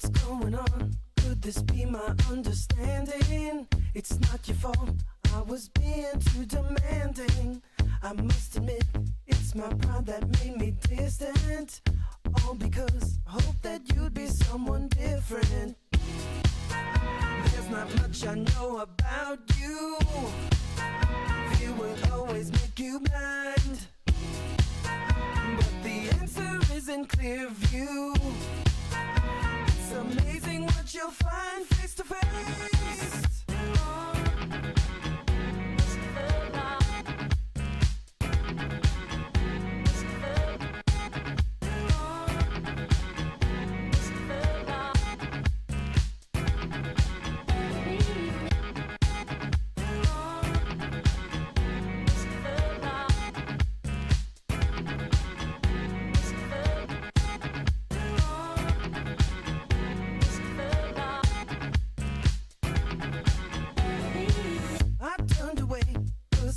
What's going on? Could this be my understanding? It's not your fault, I was being too demanding. I must admit, it's my pride that made me distant. All because I hope that you'd be someone different. There's not much I know about you. Fear will always make you blind. But the answer is in clear view. It's amazing what you'll find face to face.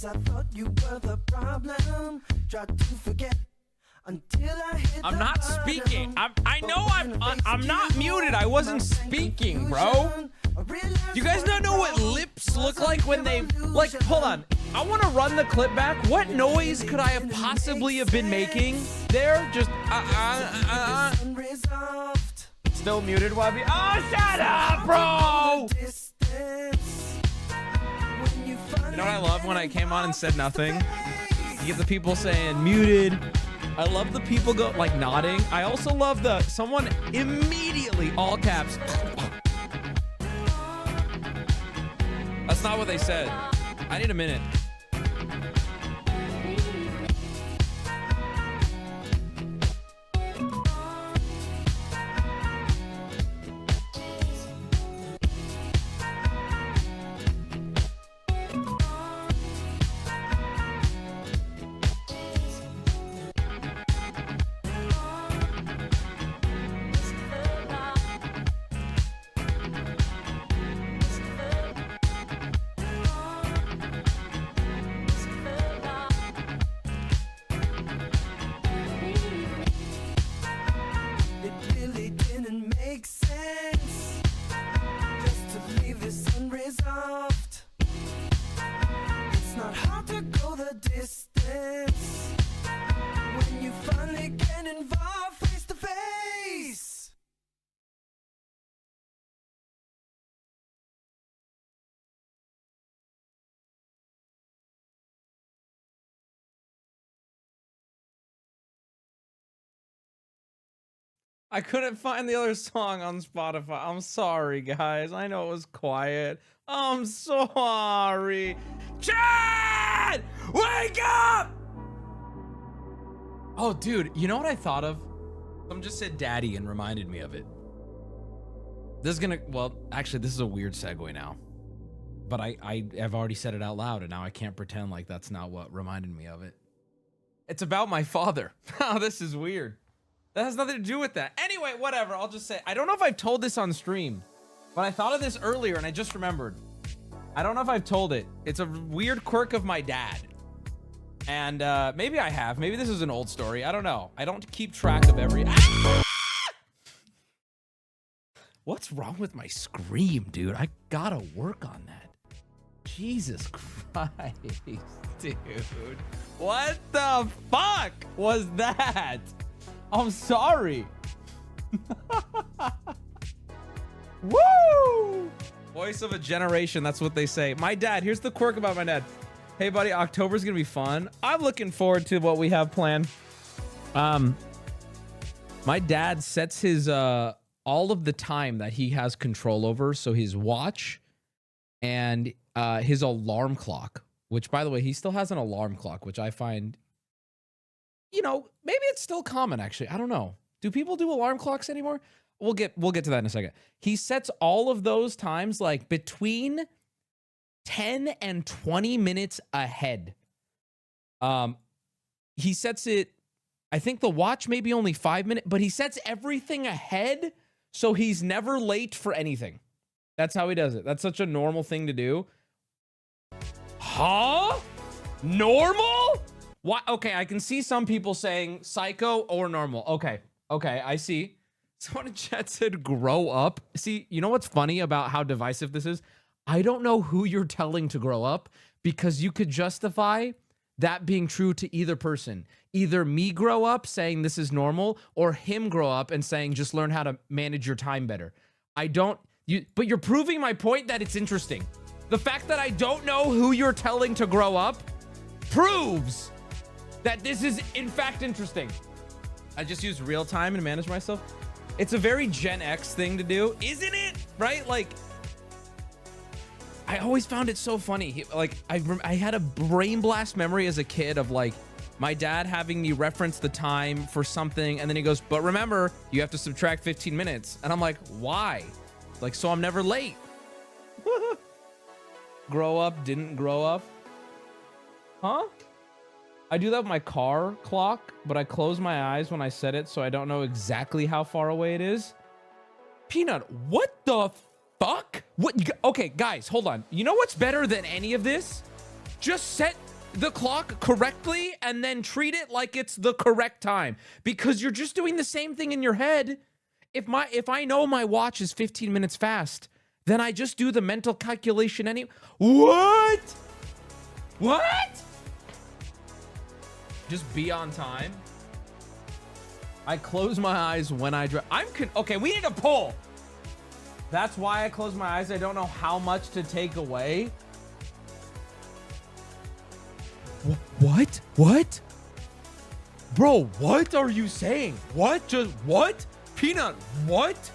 I thought you were the problem. Tried to forget until I hit I'm not speaking. I know I'm not muted. I wasn't speaking, bro. Do you guys not know what lips look like when they like? Hold on. I want to run the clip back. What noise could I have possibly have been making there? Just Still muted, Wubby. Oh, shut up, bro. You know what I love when I came on and said nothing? You get the people saying muted. I love the people go like nodding. I also love the someone immediately all caps. That's not what they said. I need a minute. I couldn't find the other song on Spotify. I'm sorry, guys. I know it was quiet. I'm sorry. Chad! Wake up! Oh, dude, you know what I thought of? Someone just said daddy and reminded me of it. This is gonna, well, actually, this is a weird segue now. But I have already said it out loud, and now I can't pretend like that's not what reminded me of it. It's about my father. Oh, this is weird. That has nothing to do with that. Anyway, whatever. I'll just say, I don't know if I've told this on stream, but I thought of this earlier and I just remembered. I don't know if I've told it. It's a weird quirk of my dad. And maybe I have. Maybe this is an old story. I don't know. I don't keep track of every... Ah! What's wrong with my scream, dude? I gotta work on that. Jesus Christ, dude. What the fuck was that? I'm sorry. Woo! Voice of a generation, that's what they say. My dad, here's the quirk about my dad. Hey, buddy, October's gonna be fun. I'm looking forward to what we have planned. My dad sets his, all of the time that he has control over, so his watch and his alarm clock, which, by the way, he still has an alarm clock, which I find... You know, maybe it's still common, actually. I don't know. Do people do alarm clocks anymore? We'll get to that in a second. He sets all of those times like between 10 and 20 minutes ahead. He sets it, I think the watch maybe only 5 minutes, but he sets everything ahead so he's never late for anything. That's how he does it. That's such a normal thing to do. Huh? Normal? Why? Okay, I can see some people saying psycho or normal. Okay, I see. Someone in chat said, grow up. See, you know what's funny about how divisive this is? I don't know who you're telling to grow up, because you could justify that being true to either person. Either me grow up saying this is normal, or him grow up and saying just learn how to manage your time better. But you're proving my point that it's interesting. The fact that I don't know who you're telling to grow up proves that this is in fact interesting. I just use real time and manage myself. It's a very Gen X thing to do, isn't it? Right? Like, I always found it so funny. I had a brain blast memory as a kid of like my dad having me reference the time for something, and then he goes, but remember, you have to subtract 15 minutes. And I'm like, why? Like, so I'm never late. Grow up, didn't grow up. Huh? I do that with my car clock, but I close my eyes when I set it so I don't know exactly how far away it is. Peanut, what the fuck? What? Okay, guys, hold on. You know what's better than any of this? Just set the clock correctly and then treat it like it's the correct time, because you're just doing the same thing in your head. If I know my watch is 15 minutes fast, then I just do the mental calculation anyway. What? Just be on time. I close my eyes when I drive. Okay, we need a poll. That's why I close my eyes. I don't know how much to take away. What? Bro, what are you saying? What? Just what? Peanut, what?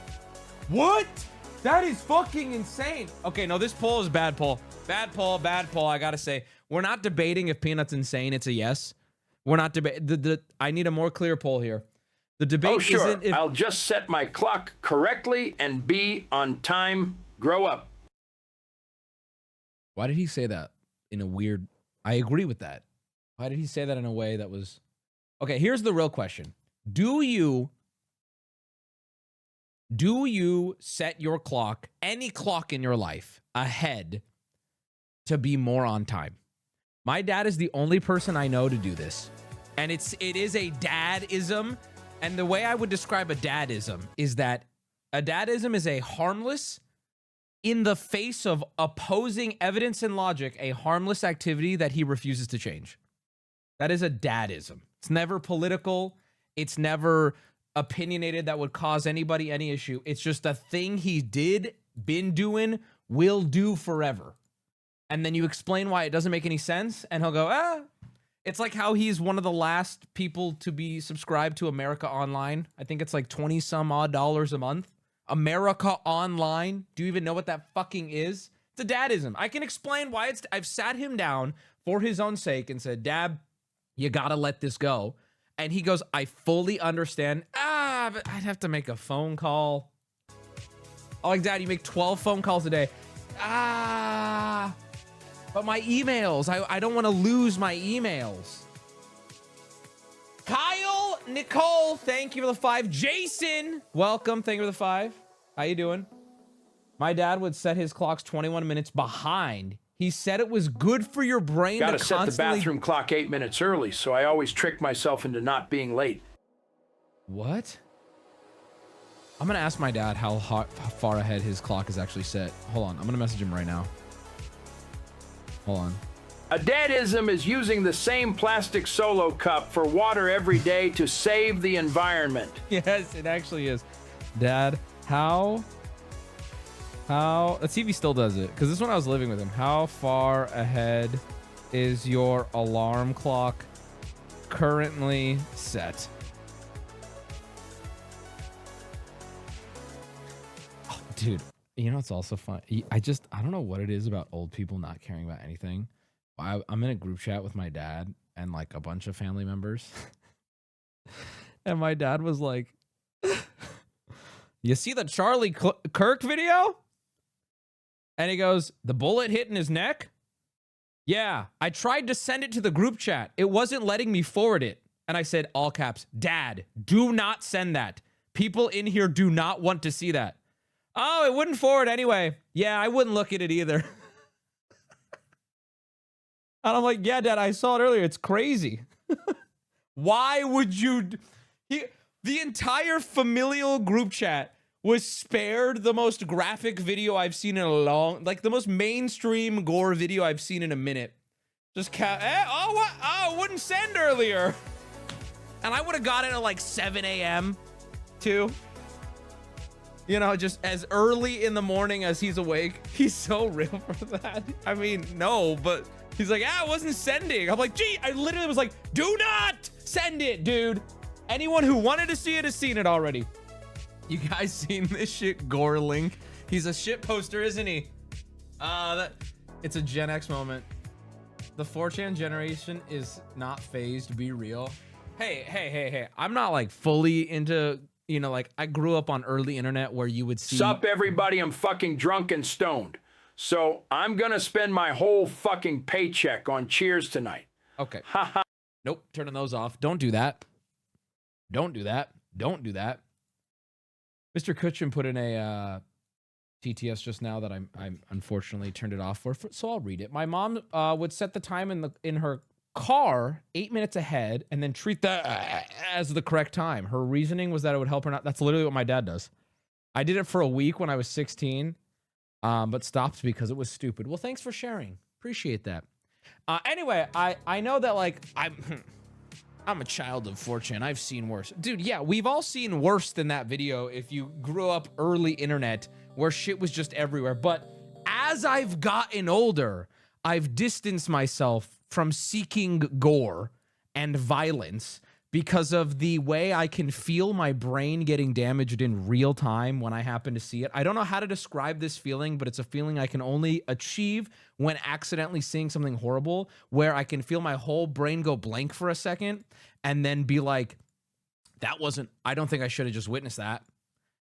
That is fucking insane. Okay, no, this poll is bad poll. Bad poll. I gotta say, we're not debating if Peanut's insane. It's a yes. We're not debating. I need a more clear poll here. The debate isn't if I'll just set my clock correctly and be on time. Grow up. Why did he say that in a weird... I agree with that. Why did he say that in a way that was... Okay, here's the real question. Do you set your clock, any clock in your life, ahead to be more on time? My dad is the only person I know to do this. And it is a dadism. And the way I would describe a dadism is that a dadism is a harmless, in the face of opposing evidence and logic, a harmless activity that he refuses to change. That is a dadism. It's never political. It's never opinionated that would cause anybody any issue. It's just a thing he did, been doing, will do forever. And then you explain why it doesn't make any sense, and he'll go, It's like how he's one of the last people to be subscribed to America Online. I think it's like 20 some odd dollars a month. America Online. Do you even know what that fucking is? It's a dadism. I can explain why I've sat him down for his own sake and said, Dad, you gotta let this go. And he goes, I fully understand. But I'd have to make a phone call. Oh, like, Dad, you make 12 phone calls a day. But my emails, I don't want to lose my emails. Kyle, Nicole, thank you for the 5. Jason, welcome. Thank you for the 5. How you doing? My dad would set his clocks 21 minutes behind. He said it was good for your brain to constantly... Gotta set the bathroom clock 8 minutes early, so I always trick myself into not being late. What? I'm gonna ask my dad how far ahead his clock is actually set. Hold on, I'm gonna message him right now. Hold on. A dadism is using the same plastic Solo cup for water every day to save the environment. Yes, it actually is. Dad, how... Let's see if he still does it, because this one I was living with him. How far ahead is your alarm clock currently set? Oh, dude, you know it's also fun. I don't know what it is about old people not caring about anything. I'm in a group chat with my dad and like a bunch of family members. And my dad was like, you see the Charlie Kirk video? And he goes, the bullet hit in his neck? Yeah, I tried to send it to the group chat. It wasn't letting me forward it. And I said, all caps, Dad, do not send that. People in here do not want to see that. Oh, it wouldn't forward anyway. Yeah, I wouldn't look at it either. And I'm like, yeah, Dad, I saw it earlier. It's crazy. Why would you... The entire familial group chat was spared the most graphic video I've seen in a long, like the most mainstream gore video I've seen in a minute. Just it wouldn't send earlier. And I would have got it at like 7 a.m. too. You know, just as early in the morning as he's awake. He's so real for that. I mean, no, but he's like, it wasn't sending. I'm like, gee, I literally was like, do not send it, dude. Anyone who wanted to see it has seen it already. You guys seen this shit, Gore Link? He's a shit poster, isn't he? It's a Gen X moment. The 4chan generation is not phased. Be real. Hey. I'm not like fully into, you know, like I grew up on early internet where you would see. Sup, everybody? I'm fucking drunk and stoned. So I'm gonna spend my whole fucking paycheck on Cheers tonight. Okay. Haha. Nope. Turning those off. Don't do that. Don't do that. Don't do that. Mr. Kutchin put in a TTS just now that I'm unfortunately turned it off for, so I'll read it. My mom would set the time in her car 8 minutes ahead and then treat that as the correct time. Her reasoning was that it would help her not. That's literally what my dad does. I did it for a week when I was 16, but stopped because it was stupid. Well, thanks for sharing. Appreciate that. Anyway, I know that like I'm a child of 4chan. I've seen worse. Dude, yeah, we've all seen worse than that video if you grew up early internet where shit was just everywhere. But as I've gotten older, I've distanced myself from seeking gore and violence because of the way I can feel my brain getting damaged in real time when I happen to see it. I don't know how to describe this feeling, but it's a feeling I can only achieve when accidentally seeing something horrible, where I can feel my whole brain go blank for a second and then be like, that wasn't, I don't think I should have just witnessed that.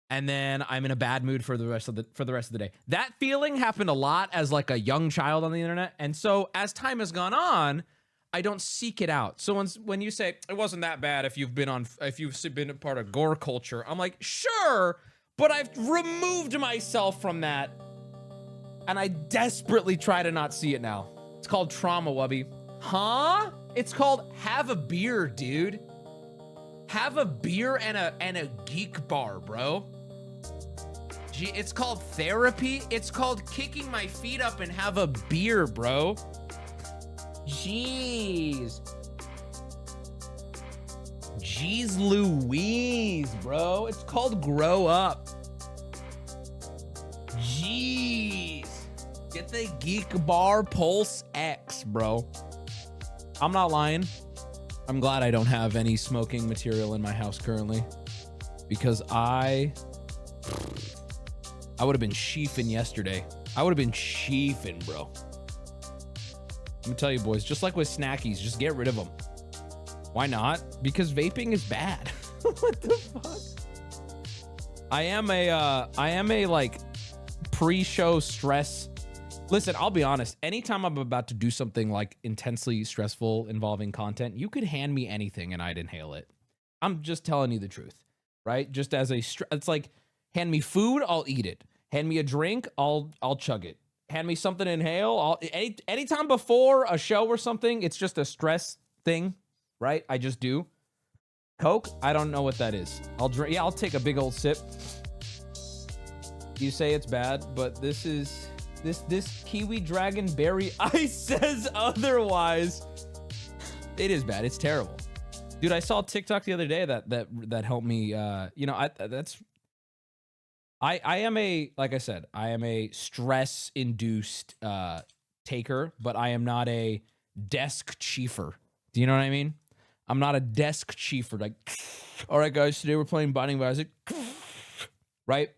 And then I'm in a bad mood for the rest of the day. That feeling happened a lot as like a young child on the internet. And so as time has gone on, I don't seek it out. So when you say it wasn't that bad if you've been a part of gore culture, I'm like, sure, but I've removed myself from that. And I desperately try to not see it now. It's called trauma, Wubby. Huh? It's called have a beer, dude. Have a beer and a geek bar, bro. Gee, it's called therapy. It's called kicking my feet up and have a beer, bro. Jeez. Jeez Louise, bro. It's called grow up. Jeez. Get the Geek Bar Pulse X, bro. I'm not lying. I'm glad I don't have any smoking material in my house currently, because I would have been sheafing yesterday. I would have been sheafing, bro. Let me tell you, boys, just like with snackies, just get rid of them. Why not? Because vaping is bad. What the fuck? I am a like pre-show stress. Listen, I'll be honest. Anytime I'm about to do something like intensely stressful involving content, you could hand me anything and I'd inhale it. I'm just telling you the truth, right? Just as it's like, hand me food, I'll eat it. Hand me a drink, I'll chug it. Hand me something to inhale. Anytime before a show or something, it's just a stress thing, right? I just do. Coke, I don't know what that is. I'll drink. Yeah, I'll take a big old sip. You say it's bad, but this Kiwi Dragon Berry Ice says otherwise. It is bad. It's terrible, dude. I saw TikTok the other day that helped me. I am a, like I said, I am a stress-induced taker, but I am not a desk chiefer. Do you know what I mean? I'm not a desk chiefer. Like, all right, guys, today we're playing Binding of Isaac. Right?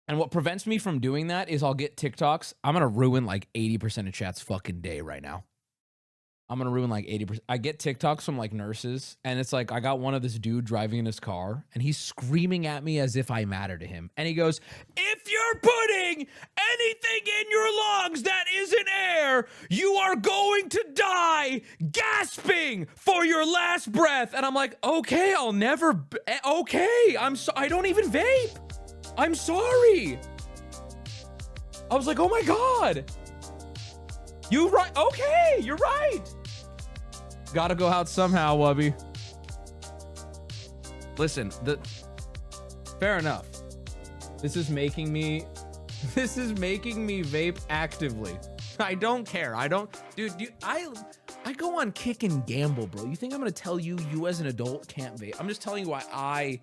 And what prevents me from doing that is I'll get TikToks. I'm going to ruin like 80% of chat's fucking day right now. I'm going to ruin like 80%. I get TikToks from like nurses, and it's like I got one of this dude driving in his car, and he's screaming at me as if I matter to him. And he goes, if you're putting anything in your lungs that isn't air, you are going to die gasping for your last breath. And I'm like, okay, I'll never, okay. I don't even vape. I'm sorry. I was like, oh my God. You right. Okay, you're right. Gotta go out somehow, Wubby. Listen, fair enough. This is making me vape actively. I don't care. Dude, I go on Kick and Gamble, bro. You think I'm gonna tell you as an adult can't vape? I'm just telling you why I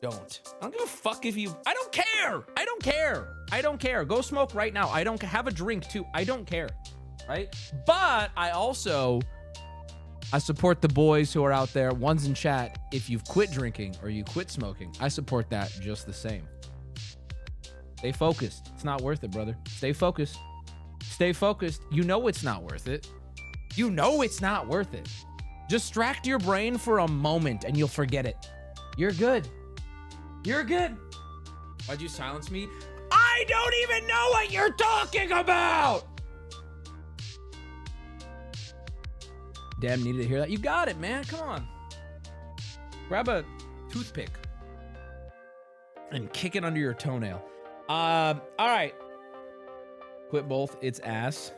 don't. I don't give a fuck if you, I don't care. I don't care. Go smoke right now. I don't have a drink too. I don't care, right? But I support the boys who are out there, ones in chat. If you've quit drinking or you quit smoking, I support that just the same. Stay focused. It's not worth it, brother. Stay focused. Stay focused. You know it's not worth it. You know it's not worth it. Distract your brain for a moment and you'll forget it. You're good. You're good. Why'd you silence me? I don't even know what you're talking about. Damn, needed to hear that. You got it, man. Come on. Grab a toothpick and kick it under your toenail. All right. Quit both. It's ass.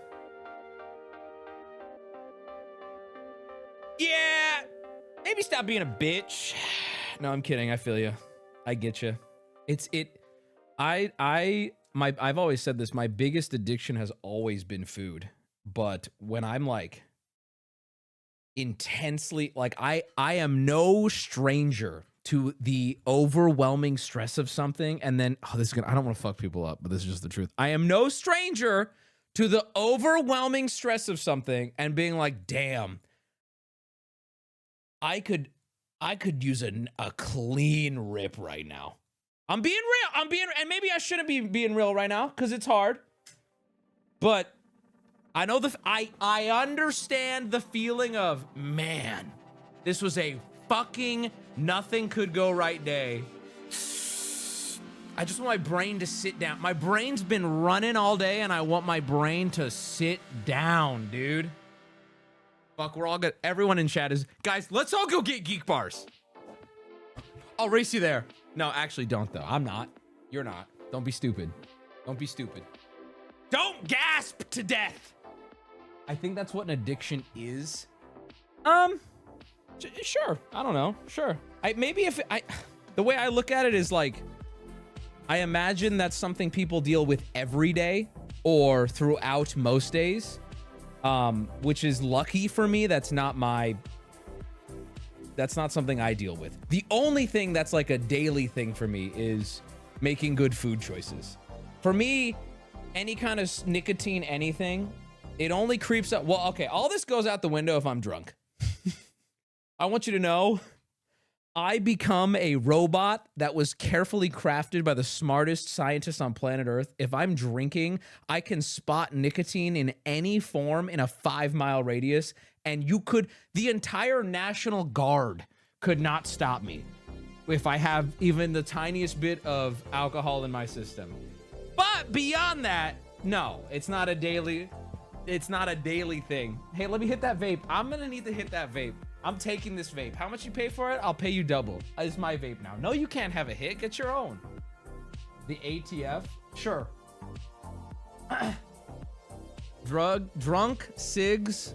Yeah. Maybe stop being a bitch. No, I'm kidding. I feel you. I get you. I've always said this. My biggest addiction has always been food. But when I'm like intensely, like I am no stranger to the overwhelming stress of something. And then, I don't want to fuck people up, but this is just the truth. I am no stranger to the overwhelming stress of something and being like, damn, I could use a clean rip right now. I'm being real. And maybe I shouldn't be being real right now because it's hard. But I know I understand the feeling of, man, this was a fucking nothing could go right day. I just want my brain to sit down. My brain's been running all day and I want my brain to sit down, dude. Fuck, we're all good. Everyone in chat is, guys, let's all go get geek bars. I'll race you there. No, actually don't though. I'm not. You're not. Don't be stupid. Don't be stupid. Don't gasp to death. I think that's what an addiction is. Sure. I don't know. Sure. The way I look at it is like, I imagine that's something people deal with every day or throughout most days. Which is lucky for me. That's not something I deal with. The only thing that's like a daily thing for me is making good food choices. For me, any kind of nicotine, anything, it only creeps up. Well, okay, all this goes out the window if I'm drunk. I want you to know, I become a robot that was carefully crafted by the smartest scientists on planet Earth. If I'm drinking, I can spot nicotine in any form in a 5-mile radius, and the entire National Guard could not stop me if I have even the tiniest bit of alcohol in my system. But beyond that, no, it's not a daily thing. Hey, let me hit that vape. I'm gonna need to hit that vape. I'm taking this vape. How much you pay for it? I'll pay you double. It's my vape now. No, you can't have a hit. Get your own. The ATF? Sure. Drunk cigs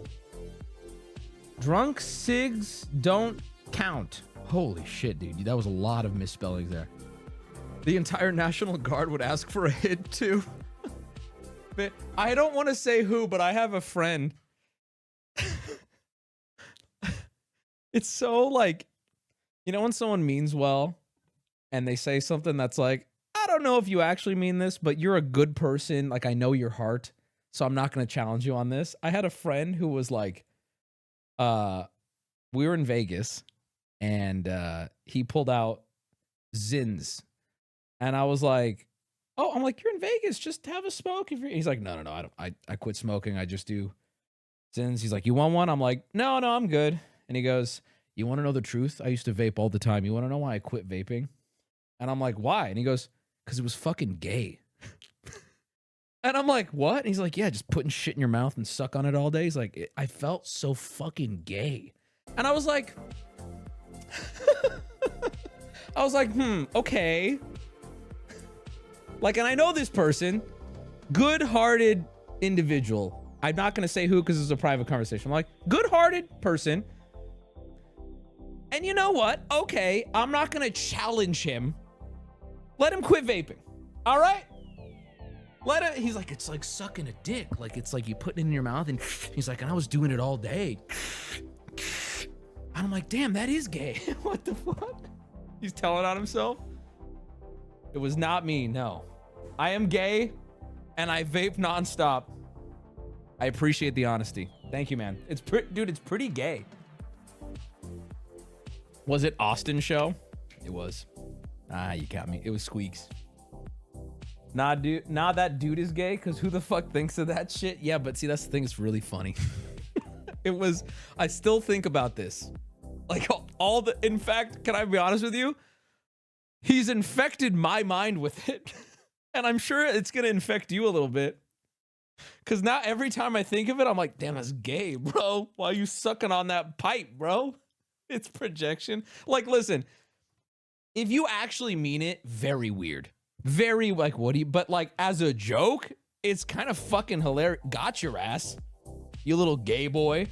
don't count. Holy shit, dude. That was a lot of misspellings there. The entire National Guard would ask for a hit too. I don't want to say who, but I have a friend. It's so like, you know when someone means well and they say something that's like, I don't know if you actually mean this, but you're a good person. Like, I know your heart, so I'm not going to challenge you on this. I had a friend who was like, we were in Vegas and he pulled out Zins. And I was like, oh, I'm like, you're in Vegas. Just have a smoke. He's like, no, I quit smoking. I just do Zins. He's like, you want one? I'm like, no, I'm good. And he goes, you want to know the truth? I used to vape all the time. You want to know why I quit vaping? And I'm like, why? And he goes, because it was fucking gay. And I'm like, what? And he's like, yeah, just putting shit in your mouth and suck on it all day. He's like, I felt so fucking gay. And I was like, okay. Like, and I know this person, good-hearted individual. I'm not going to say who because it's a private conversation. I'm like, good-hearted person. And you know what? Okay, I'm not gonna challenge him. Let him quit vaping. All right? He's like, it's like sucking a dick. Like, it's like you put it in your mouth and he's like, and I was doing it all day. And I'm like, damn, that is gay. What the fuck? He's telling on himself. It was not me, no. I am gay and I vape nonstop. I appreciate the honesty. Thank you, man. Dude, it's pretty gay. Was it Austin's show? It was. Ah, you got me. It was Squeaks. Nah, dude. Nah, that dude is gay, because who the fuck thinks of that shit? Yeah, but see, that's the thing. It's really funny. It was. I still think about this. Like, in fact, can I be honest with you? He's infected my mind with it. And I'm sure it's going to infect you a little bit. Because now every time I think of it, I'm like, damn, that's gay, bro. Why are you sucking on that pipe, bro? It's projection. Like, listen, if you actually mean it, very weird. Very, like, what do you, but like, as a joke, it's kind of fucking hilarious. Got your ass, you little gay boy.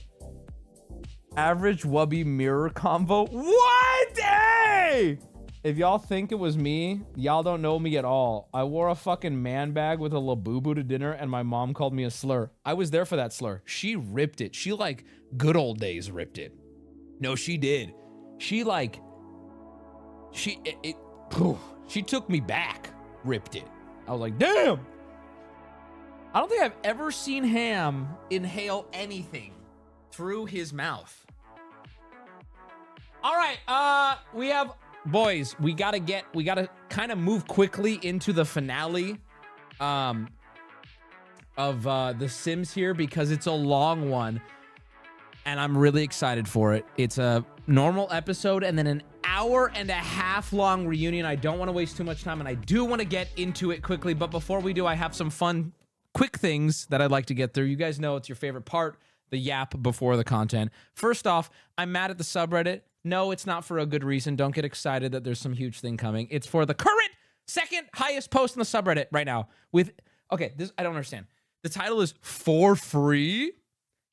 Average Wubby mirror convo. What? Hey! If y'all think it was me, y'all don't know me at all. I wore a fucking man bag with a labubu to dinner and my mom called me a slur. I was there for that slur. She ripped it. She like good old days ripped it. No, she did. She like, she took me back, ripped it. I was like, damn. I don't think I've ever seen Ham inhale anything through his mouth. All right, we have, boys, we gotta kind of move quickly into the finale of The Sims here, because it's a long one and I'm really excited for it. It's a normal episode and then an hour and a half long reunion. I don't want to waste too much time and I do want to get into it quickly, but before we do, I have some fun quick things that I'd like to get through. You guys know it's your favorite part, the yap before the content. First off, I'm mad at the subreddit. No, it's not for a good reason. Don't get excited that there's some huge thing coming. It's for the current second highest post in the subreddit right now. Okay, this I don't understand. The title is for free.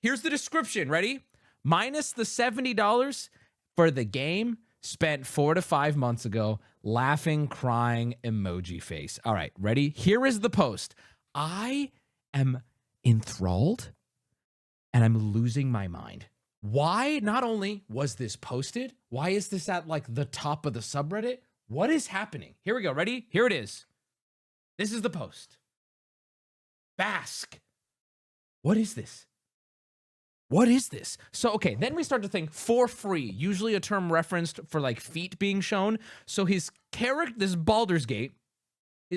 Here's the description. Ready? Minus the $70 for the game spent 4 to 5 months ago. Laughing, crying, emoji face. All right, ready? Here is the post. I am enthralled and I'm losing my mind. Why not only was this posted, why is this at like the top of the subreddit? What is happening? Here we go. Ready? Here it is. This is the post. Bask. What is this? What is this? So, okay, then we start to think for free, usually a term referenced for like feet being shown. So his character, this is Baldur's Gate,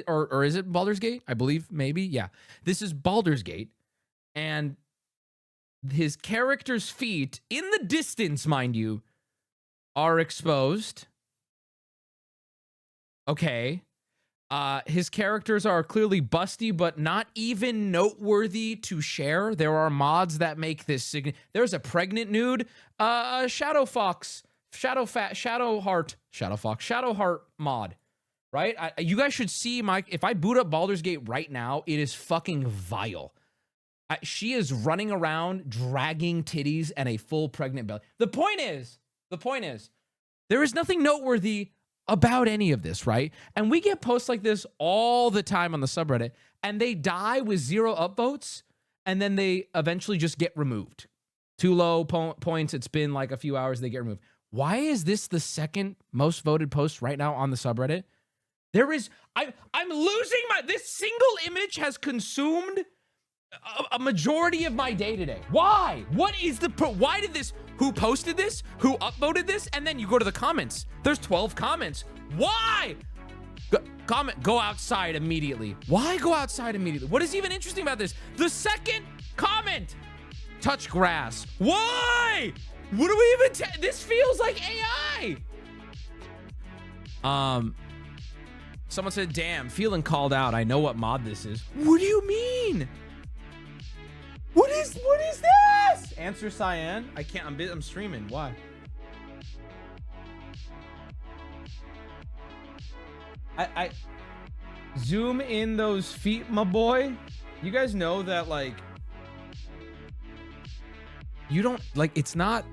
or is it Baldur's Gate? I believe, maybe, yeah. This is Baldur's Gate, and his character's feet, in the distance, mind you, are exposed. Okay. His characters are clearly busty, but not even noteworthy to share. There are mods that make this there's a pregnant nude, Shadow Heart mod, right? You guys should see if I boot up Baldur's Gate right now, it is fucking vile. She is running around dragging titties and a full pregnant belly. The point is, there is nothing noteworthy about any of this, right? And we get posts like this all the time on the subreddit, and they die with 0 upvotes, and then they eventually just get removed. Too low points, it's been like a few hours, they get removed. Why is this the second most voted post right now on the subreddit? I'm losing this single image has consumed a majority of my day today. Why? Why did this? Who posted this? Who upvoted this? And then you go to the comments. There's 12 comments. Why? Go outside immediately. Why go outside immediately? What is even interesting about this? The second comment, touch grass. Why? What do we even, this feels like AI. Someone said, damn, feeling called out. I know what mod this is. What do you mean? What is this? Answer Cyan. I can't, I'm streaming. Why? I zoom in those feet, my boy. You guys know that, like, You don't like, it's not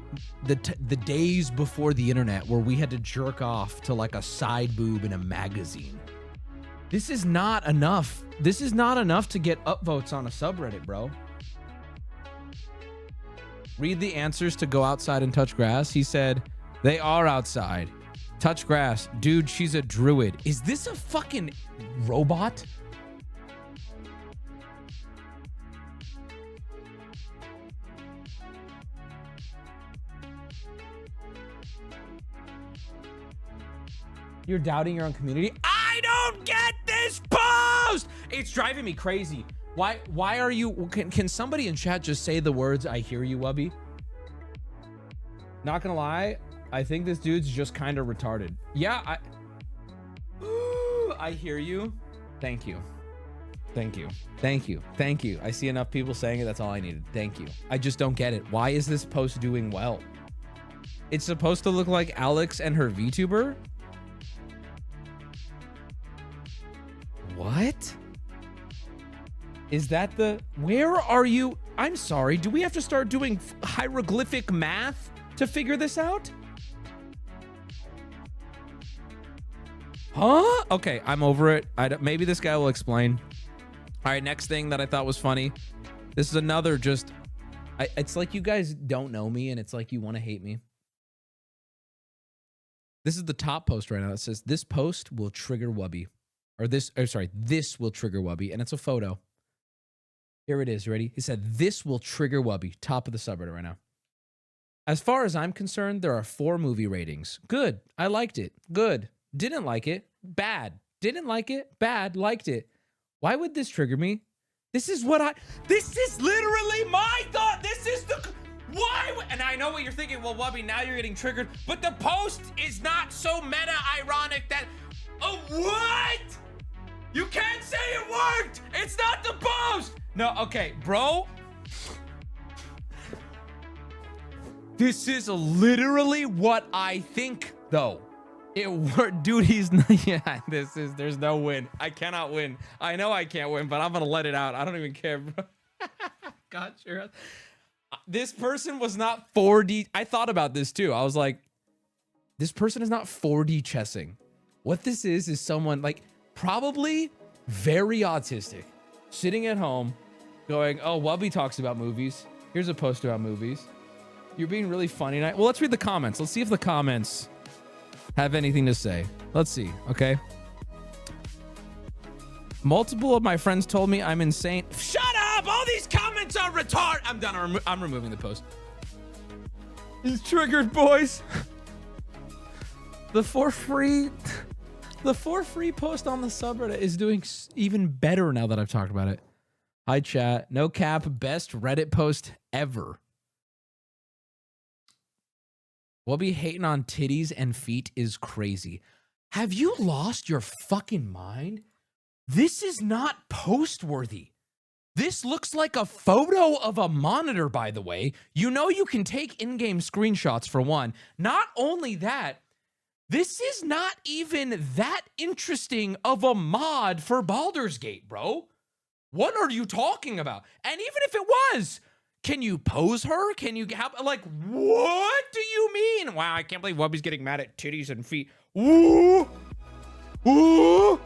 the days before the internet where we had to jerk off to like a side boob in a magazine. This is not enough. This is not enough to get upvotes on a subreddit, bro. Read the answers to go outside and touch grass. He said, they are outside. Touch grass. Dude, she's a druid. Is this a fucking robot? You're doubting your own community? I don't get this post! It's driving me crazy. Why are you... Can somebody in chat just say the words, I hear you, Wubby? Not gonna lie, I think this dude's just kind of retarded. Yeah, I hear you. Thank you. Thank you. Thank you. Thank you. I see enough people saying it. That's all I needed. Thank you. I just don't get it. Why is this post doing well? It's supposed to look like Alex and her VTuber? What? Is that the... Where are you? I'm sorry. Do we have to start doing hieroglyphic math to figure this out? Huh? Okay, I'm over it. Maybe this guy will explain. All right, next thing that I thought was funny. This is another just... it's like you guys don't know me, and it's like you want to hate me. This is the top post right now. It says, this post will trigger Wubby. Or this will trigger Wubby. And it's a photo. Here it is. Ready? He said, this will trigger Wubby. Top of the subreddit right now. As far as I'm concerned, there are 4 movie ratings. Good. I liked it. Good. Didn't like it. Bad. Didn't like it. Bad. Liked it. Why would this trigger me? This is literally my thought. This is the... Why? And I know what you're thinking. Well, Wubby, now you're getting triggered. But the post is not so meta-ironic that... Oh, what? You can't say it worked. It's not the post. No, okay, bro. This is literally what I think, though. It worked. Dude, he's not... Yeah, there's no win. I cannot win. I know I can't win, but I'm going to let it out. I don't even care, bro. God, sure. This person was not 4D. I thought about this, too. I was like, this person is not 4D chessing. What this is someone like probably very autistic sitting at home going, oh, Wubby talks about movies. Here's a post about movies. You're being really funny tonight. Well, let's read the comments. Let's see if the comments have anything to say. Let's see. Okay. Multiple of my friends told me I'm insane. Shut up. All these comments are retarded. I'm done. I'm removing the post. He's triggered, boys. The for free post on the subreddit is doing even better now that I've talked about it. Hi, chat. No cap. Best Reddit post ever. Wubby hating on titties and feet is crazy. Have you lost your fucking mind? This is not post-worthy. This looks like a photo of a monitor, by the way. You know you can take in-game screenshots for one. Not only that, this is not even that interesting of a mod for Baldur's Gate, bro. What are you talking about? And even if it was, can you pose her? Can you have, like, what do you mean? Wow, I can't believe Wubby's getting mad at titties and feet. Ooh. Ooh.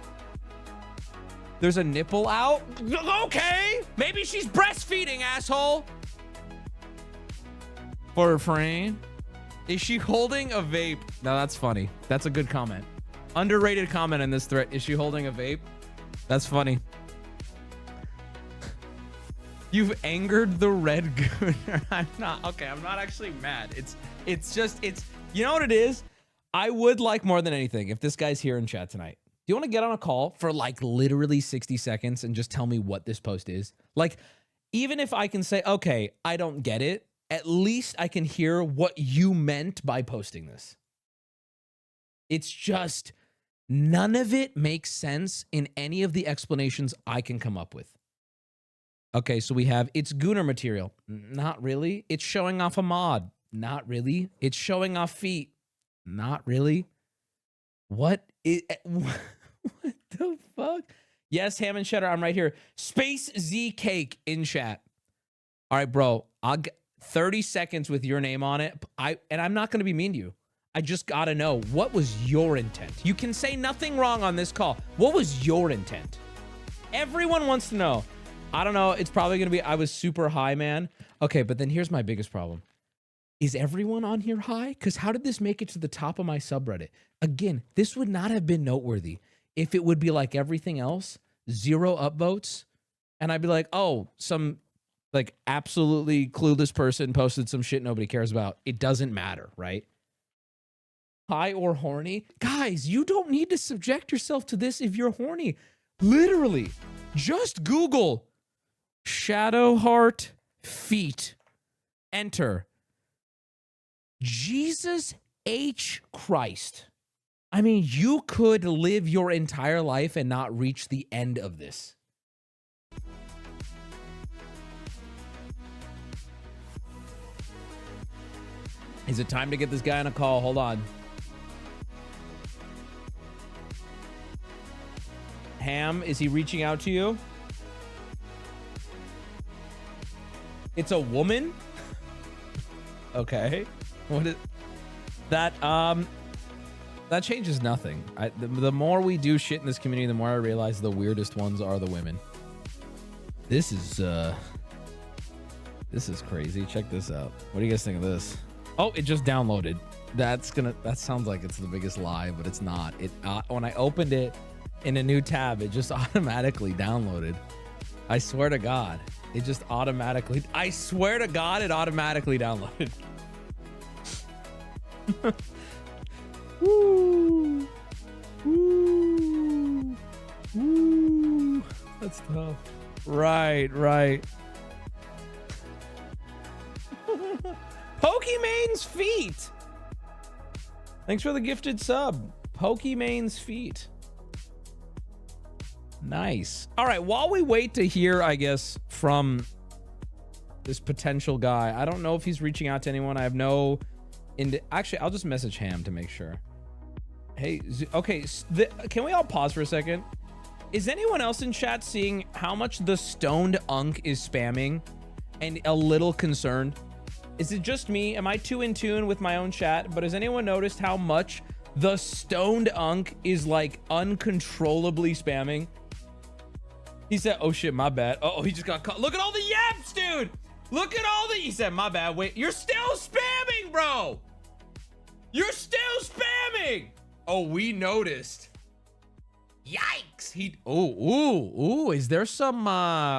There's a nipple out? Okay. Maybe she's breastfeeding, asshole. For her friend. Is she holding a vape? No, that's funny. That's a good comment. Underrated comment in this thread. Is she holding a vape? That's funny. You've angered the red gooner. I'm not. Okay, I'm not actually mad. It's just, you know what it is? I would like more than anything if this guy's here in chat tonight. Do you want to get on a call for like literally 60 seconds and just tell me what this post is? Like, even if I can say, okay, I don't get it, at least I can hear what you meant by posting this. It's just, none of it makes sense in any of the explanations I can come up with. Okay, so we have, it's Gooner material. Not really. It's showing off a mod. Not really. It's showing off feet. Not really. What the fuck? Yes, Ham and Cheddar, I'm right here. Space Z Cake in chat. All right, bro. 30 seconds with your name on it. And I'm not going to be mean to you. I just got to know, what was your intent? You can say nothing wrong on this call. What was your intent? Everyone wants to know. I don't know. It's probably going to be, I was super high, man. Okay, but then here's my biggest problem. Is everyone on here high? Because how did this make it to the top of my subreddit? Again, this would not have been noteworthy if it would be like everything else, 0 upvotes. And I'd be like, oh, some like absolutely clueless person posted some shit nobody cares about. It doesn't matter, right? High or horny? Guys, you don't need to subject yourself to this if you're horny. Literally, just Google Shadowheart feet. Enter. Jesus H. Christ. I mean, you could live your entire life and not reach the end of this. Is it time to get this guy on a call? Hold on. Ham, is he reaching out to you? It's a woman? Okay. What is that? That changes nothing. The more we do shit in this community, the more I realize the weirdest ones are the women. This is crazy. Check this out. What do you guys think of this? Oh, it just downloaded. That sounds like it's the biggest lie, but it's not. When I opened it in a new tab, it just automatically downloaded. I swear to God, it just automatically. I swear to God, it automatically downloaded. Woo! Woo! Woo! That's tough. Right. Pokemon's feet. Thanks for the gifted sub. Pokemon's feet. Nice. All right, while we wait to hear, I guess, from this potential guy, I don't know if he's reaching out to anyone. I have no... Actually, I'll just message Ham to make sure. Hey, okay, can we all pause for a second? Is anyone else in chat seeing how much the stoned unk is spamming and a little concerned? Is it just me? Am I too in tune with my own chat? But has anyone noticed how much the stoned unk is like uncontrollably spamming? He said, oh shit, my bad. Oh, he just got caught. Look at all the yaps, dude. Look at all the, he said, my bad. Wait, you're still spamming, bro. You're still spamming. Oh, we noticed. Yikes. Ooh, is there some,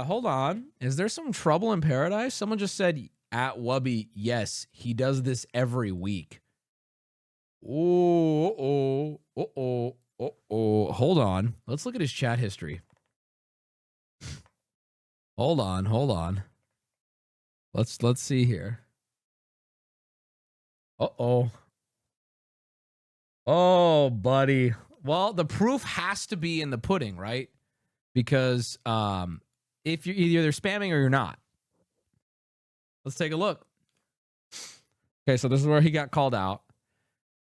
hold on. Is there some trouble in paradise? Someone just said at Wubby, yes, he does this every week. Hold on. Let's look at his chat history. Hold on. Let's see here. Oh, buddy. Well, the proof has to be in the pudding, right? Because if you're either spamming or you're not. Let's take a look. Okay, so this is where he got called out.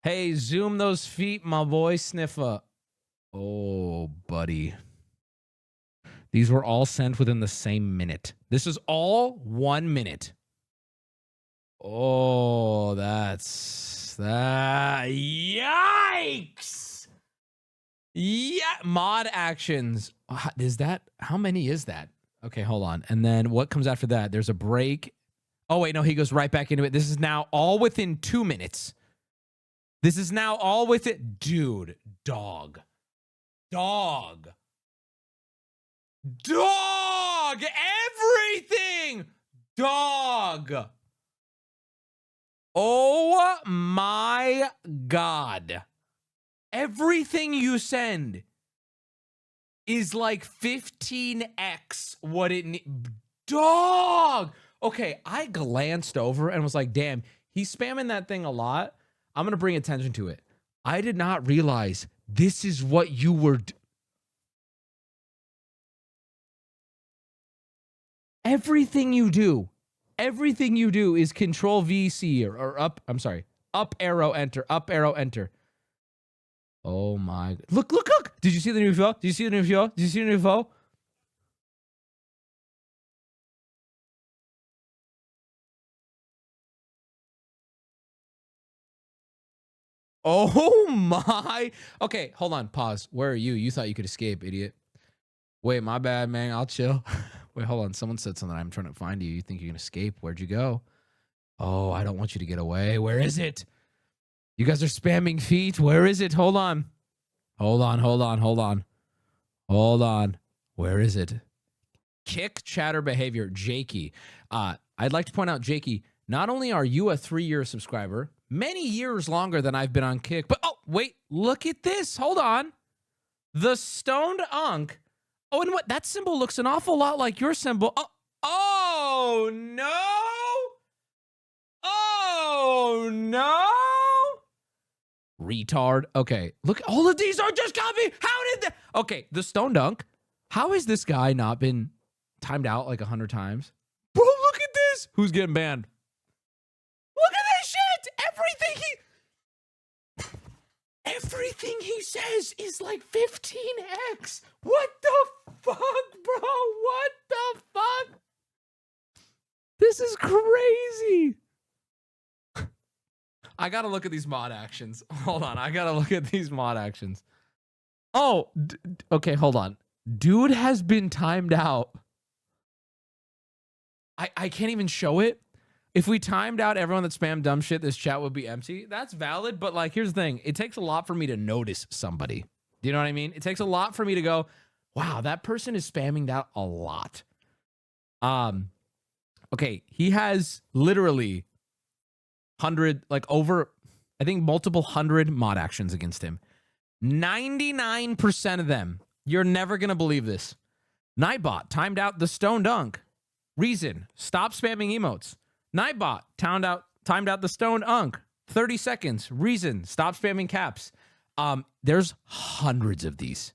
Hey, zoom those feet, my boy, sniffer. Oh, buddy. These were all sent within the same minute. This is all 1 minute. Oh, that's that. Yikes. Yeah. Mod actions. Is that, how many is that? Okay, hold on. And then what comes after that? There's a break. Oh, wait, no, he goes right back into it. This is now all within 2 minutes. This is now all with it. Dude, dog. Everything. Dog. Oh my God. Everything you send is like 15x what it needs. Dog. Okay, I glanced over and was like, damn, he's spamming that thing a lot. I'm going to bring attention to it. I did not realize this is what you were. Everything you do is Control VC or up. I'm sorry. Up arrow, enter, up arrow, enter. Oh my. Look. Did you see the new info? Did you see the new info? Oh my. Okay, hold on. Pause. Where are you? You thought you could escape, idiot. Wait, my bad, man. I'll chill. Wait, hold on. Someone said something. I'm trying to find you. You think you can escape? Where'd you go? Oh, I don't want you to get away. Where is it? You guys are spamming feet. Where is it? Hold on. Hold on. Where is it? Kick chatter behavior. Jakey. I'd like to point out, Jakey, not only are you a 3-year subscriber, many years longer than I've been on Kick, but oh, wait, look at this. Hold on. The stoned unk. Oh, and what? That symbol looks an awful lot like your symbol. Oh no. Oh, no. Retard. Okay, look, all of these are just copy. How did that? Okay, the stone dunk. How has this guy not been timed out like 100 times? Bro, look at this. Who's getting banned? Look at this shit. Everything he says is like 15x. What the fuck, bro? What the fuck? This is crazy. I gotta look at these mod actions. Hold on, I gotta look at these mod actions. Oh, okay, hold on. Dude has been timed out. I can't even show it. If we timed out everyone that spammed dumb shit, this chat would be empty. That's valid, but like, here's the thing. It takes a lot for me to notice somebody. Do you know what I mean? It takes a lot for me to go, wow, that person is spamming that a lot. Okay, he has literally over, I think multiple 100 mod actions against him. 99% of them, you're never going to believe this. Nightbot timed out the stone dunk. Reason, stop spamming emotes. Nightbot timed out the stone unk. 30 seconds. Reason, stop spamming caps. There's hundreds of these.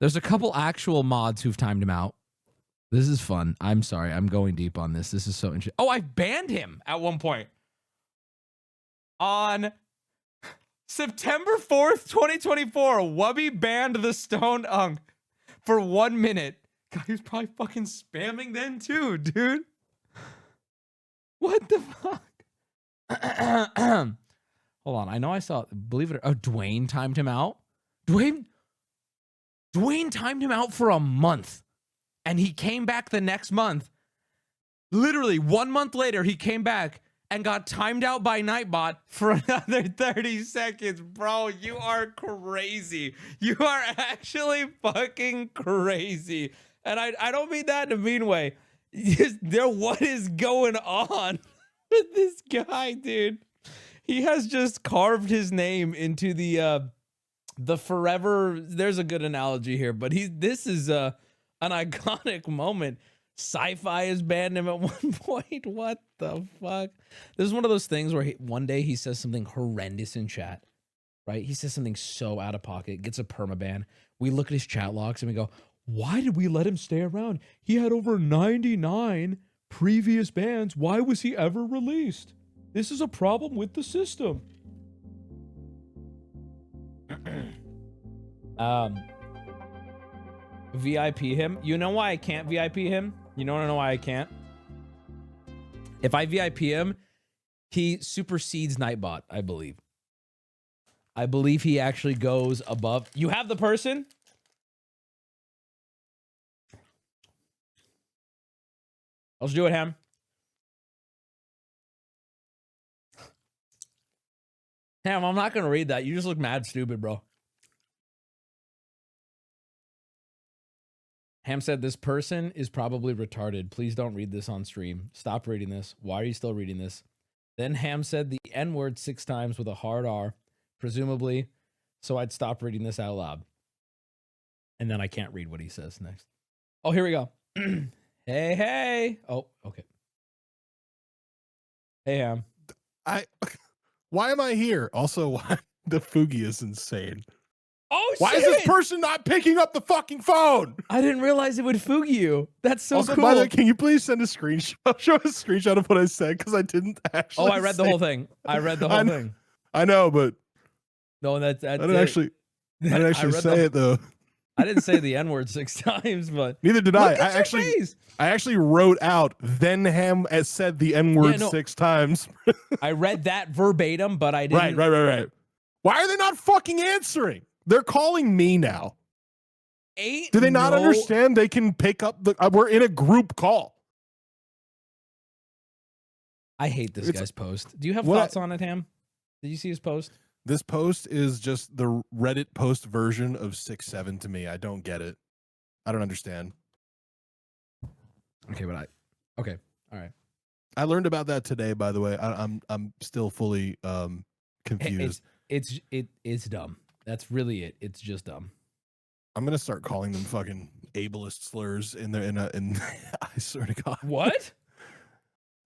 There's a couple actual mods who've timed him out. This is fun. I'm sorry. I'm going deep on this. This is so interesting. Oh, I banned him at one point. On September 4th, 2024, Wubby banned the Stone Unk for 1 minute. God, he was probably fucking spamming then too, dude. What the fuck? Hold on. I know I saw, believe it or not, Dwayne timed him out. Dwayne timed him out for a month. And he came back the next month. Literally 1 month later, he came back and got timed out by Nightbot for another 30 seconds. Bro, you are crazy. You are actually fucking crazy. And I don't mean that in a mean way. What is going on with this guy, dude? He has just carved his name into the forever. There's a good analogy here, but this is an iconic moment. Sci-Fi has banned him at one point. What the fuck? This is one of those things where one day he says something horrendous in chat, right? He says something so out of pocket, gets a permaban. We look at his chat logs and we go, why did we let him stay around? He had over 99 previous bans. Why was he ever released? This is a problem with the system. VIP him. You know why I can't VIP him? You don't know why I can't? If I VIP him, he supersedes Nightbot, I believe. I believe he actually goes above. You have the person? Let's do it, Ham. Ham, I'm not going to read that. You just look mad stupid, bro. Ham said, this person is probably retarded. Please don't read this on stream. Stop reading this. Why are you still reading this? Then Ham said the N-word 6 times with a hard R, presumably, so I'd stop reading this out loud. And then I can't read what he says next. Oh, here we go. Hey, hey. Oh, okay. Hey, Ham. Why am I here? Also, why the Fugi is insane. Oh, why shit! is this person not picking up the fucking phone? I didn't realize it would Fugi you. That's so also, cool. By the way, can you please send a screenshot? Show a screenshot of what I said, because I didn't actually. Oh, I read the whole thing. I read the whole thing. I know, but no, that's I didn't actually say it though. I didn't say the N-word 6 times, but neither did I. I actually wrote out then Ham has said the N-word 6 times. I read that verbatim, but I didn't. Right. Why are they not fucking answering? They're calling me now. Ain't Do they not understand they can pick up the... we're in a group call. I hate this guy's post. Do you have thoughts on it, Ham? Did you see his post? This post is just the Reddit post version of 6-7 to me. I don't get it. I don't understand. Okay, okay, all right. I learned about that today, by the way. I'm still fully confused. It's dumb. That's really it. It's just dumb. I'm gonna start calling them fucking ableist slurs in I swear to God. What?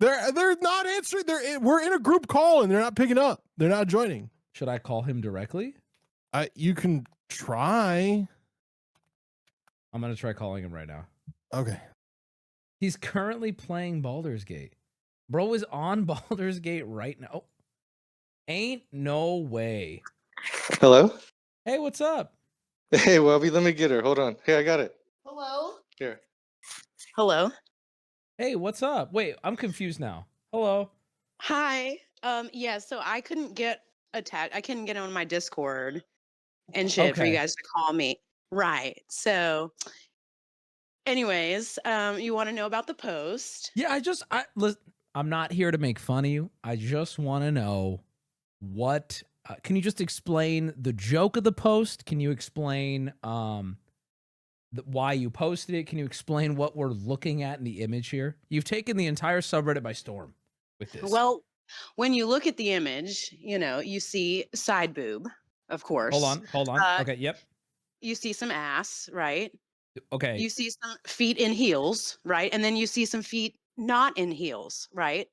They're not answering. We're in a group call and they're not picking up. They're not joining. Should I call him directly? You can try. I'm gonna try calling him right now. Okay. He's currently playing Baldur's Gate. Bro is on Baldur's Gate right now. Oh, ain't no way. Hello? Hey, what's up? Hey, Wubby, let me get her. Hold on. Here, I got it. Hello? Here. Hello? Hey, what's up? Wait, I'm confused now. Hello. Hi. Yeah, so I couldn't get I couldn't get on my Discord and shit for you guys to call me. Right. So anyways, you want to know about the post? Yeah, I'm not here to make fun of you. I just want to know what can you just explain the joke of the post? Can you explain why you posted it? Can you explain what we're looking at in the image here? You've taken the entire subreddit by storm with this. Well, when you look at the image, you see side boob, of course. Hold on. Okay, yep. You see some ass, right? Okay. You see some feet in heels, right? And then you see some feet not in heels, right?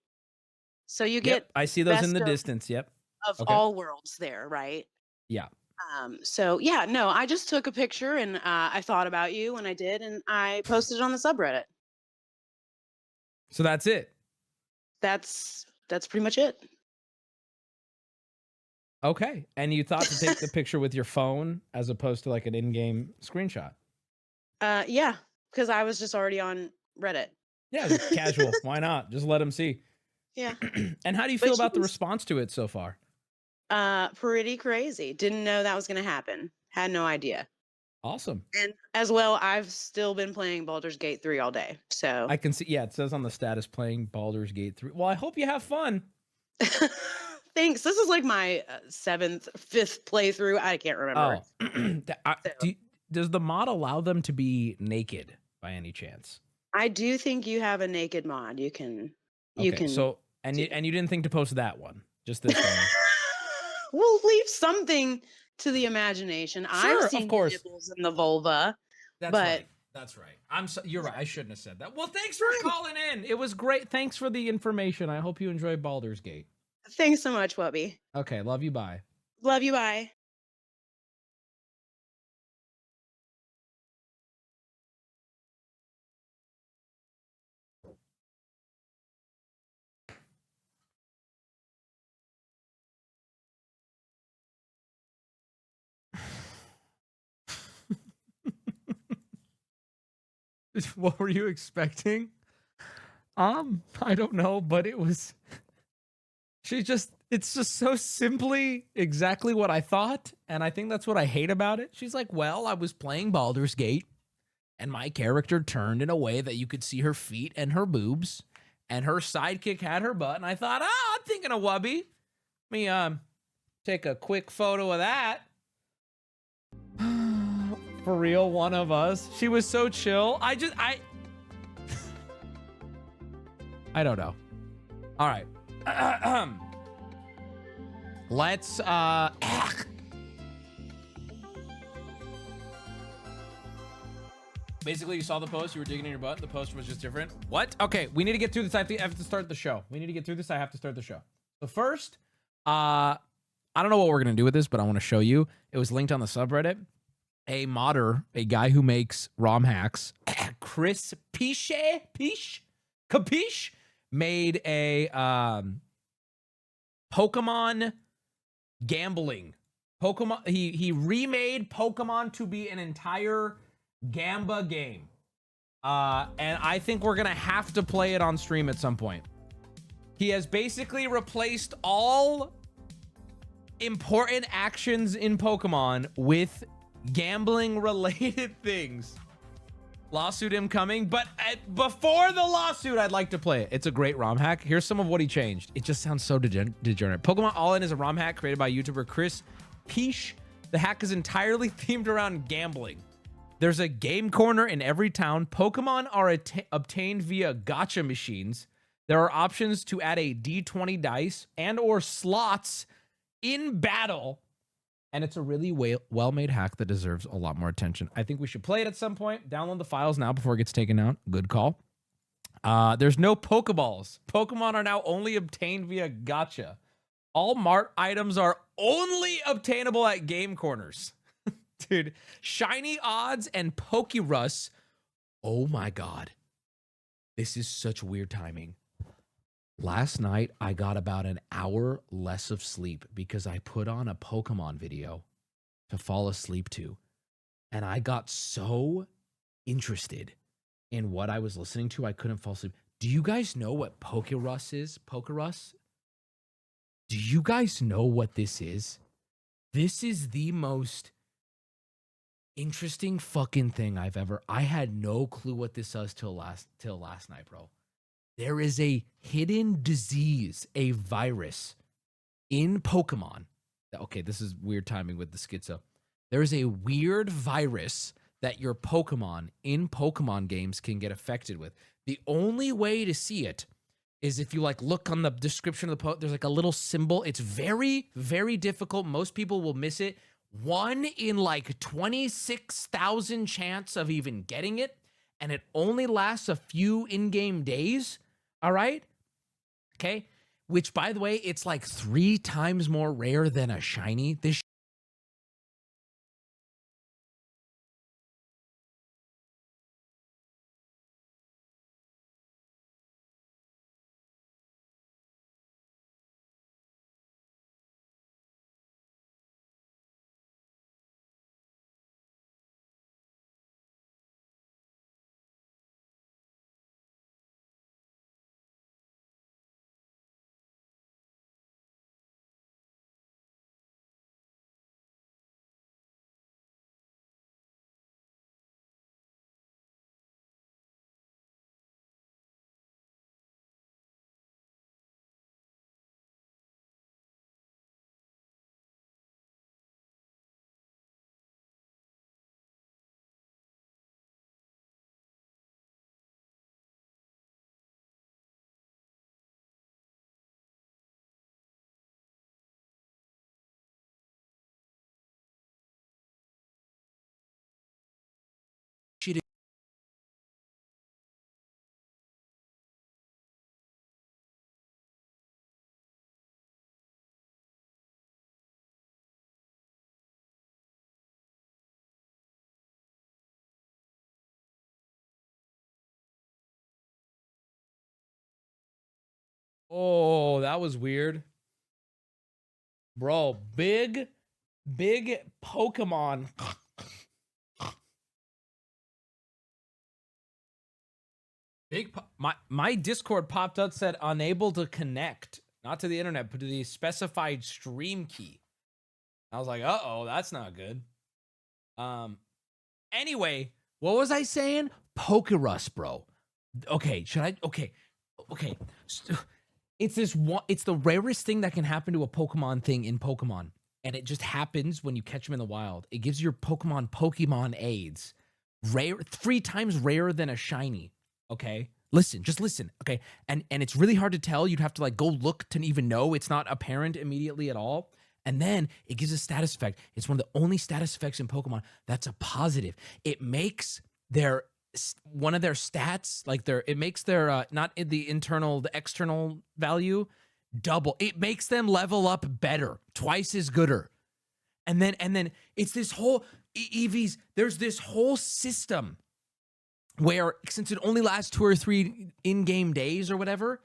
So you get I see those in the distance, yep. Of all worlds there, right? Yeah. So yeah, no, I just took a picture and I thought about you when I did, and I posted it on the subreddit. So that's it. That's pretty much it. Okay. And you thought to take the picture with your phone as opposed to like an in-game screenshot? Yeah, because I was just already on Reddit. Yeah, just casual. Why not? Just let them see. Yeah. And how do you feel about the response to it so far? Pretty crazy. Didn't know that was going to happen. Had no idea. Awesome. And as well, I've still been playing Baldur's Gate 3 all day. So I can see. Yeah, it says on the status playing Baldur's Gate 3. Well, I hope you have fun. Thanks. This is like my 5th playthrough. I can't remember. Oh. Does the mod allow them to be naked by any chance? I do think you have a naked mod. You can. So and you didn't think to post that one, just this one. We'll leave something to the imagination. Sure, I've seen of course. nipples in the vulva. Right. That's right. You're right. I shouldn't have said that. Well, thanks for calling in. It was great. Thanks for the information. I hope you enjoy Baldur's Gate. Thanks so much, Wubby. Okay. Love you. Bye. Love you. Bye. What were you expecting? I don't know, but it's just so simply exactly what I thought. And I think that's what I hate about it. She's like, well, I was playing Baldur's Gate and my character turned in a way that you could see her feet and her boobs and her sidekick had her butt. And I thought, I'm thinking of Wubby. Let me, take a quick photo of that. For real, one of us. She was so chill. I don't know. All right. Let's basically, you saw the post, you were digging in your butt, the post was just different. What? Okay, we need to get through this. I have to start the show. We need to get through this. I have to start the show. So first, I don't know what we're gonna do with this, but I want to show you. It was linked on the subreddit. A modder, a guy who makes ROM hacks, Chris Capiche, made a Pokemon gambling. He remade Pokemon to be an entire Gamba game. And I think we're gonna have to play it on stream at some point. He has basically replaced all important actions in Pokemon with gambling related things. Lawsuit incoming, but before the lawsuit, I'd like to play it. It's a great ROM hack. Here's some of what he changed. It just sounds so degenerate. Pokemon All-In is a ROM hack created by YouTuber Chris Peach. The hack is entirely themed around gambling. There's a game corner in every town. Pokemon are obtained via gacha machines. There are options to add a D20 dice and or slots in battle. And it's a really well-made hack that deserves a lot more attention. I think we should play it at some point. Download the files now before it gets taken out. Good call. There's no Pokeballs. Pokemon are now only obtained via gacha. All Mart items are only obtainable at game corners. Dude, shiny odds and Pokerus. Oh my God. This is such weird timing. Last night, I got about an hour less of sleep because I put on a Pokemon video to fall asleep to. And I got so interested in what I was listening to, I couldn't fall asleep. Do you guys know what Pokerus is? Pokerus? Do you guys know what this is? This is the most interesting fucking thing I've ever... I had no clue what this was till last night, bro. There is a hidden disease, a virus in Pokemon. Okay, this is weird timing with the schizo. There is a weird virus that your Pokemon in Pokemon games can get affected with. The only way to see it is if you like look on the description of the there's like a little symbol. It's very, very difficult. Most people will miss it. 1 in like 26,000 chance of even getting it. And it only lasts a few in-game days. All right. Okay. Which, by the way, it's like 3 times more rare than a shiny. This. Oh, that was weird. Bro, big Pokemon. My Discord popped up, said unable to connect, not to the internet, but to the specified stream key. I was like, uh-oh, that's not good. Anyway, what was I saying? Pokerus, bro. Okay, should I? Okay. It's this one. It's the rarest thing that can happen to a Pokemon thing in Pokemon, and it just happens when you catch them in the wild. It gives your Pokemon AIDS, rare, 3 times rarer than a shiny. Okay, just listen. Okay, and it's really hard to tell. You'd have to like go look to even know. It's not apparent immediately at all. And then it gives a status effect. It's one of the only status effects in Pokemon that's a positive. It makes one of their stats, like it makes their not in the internal, the external value double. It makes them level up better, twice as gooder. And then it's this whole EVs. There's this whole system where, since it only lasts 2 or 3 in-game days or whatever,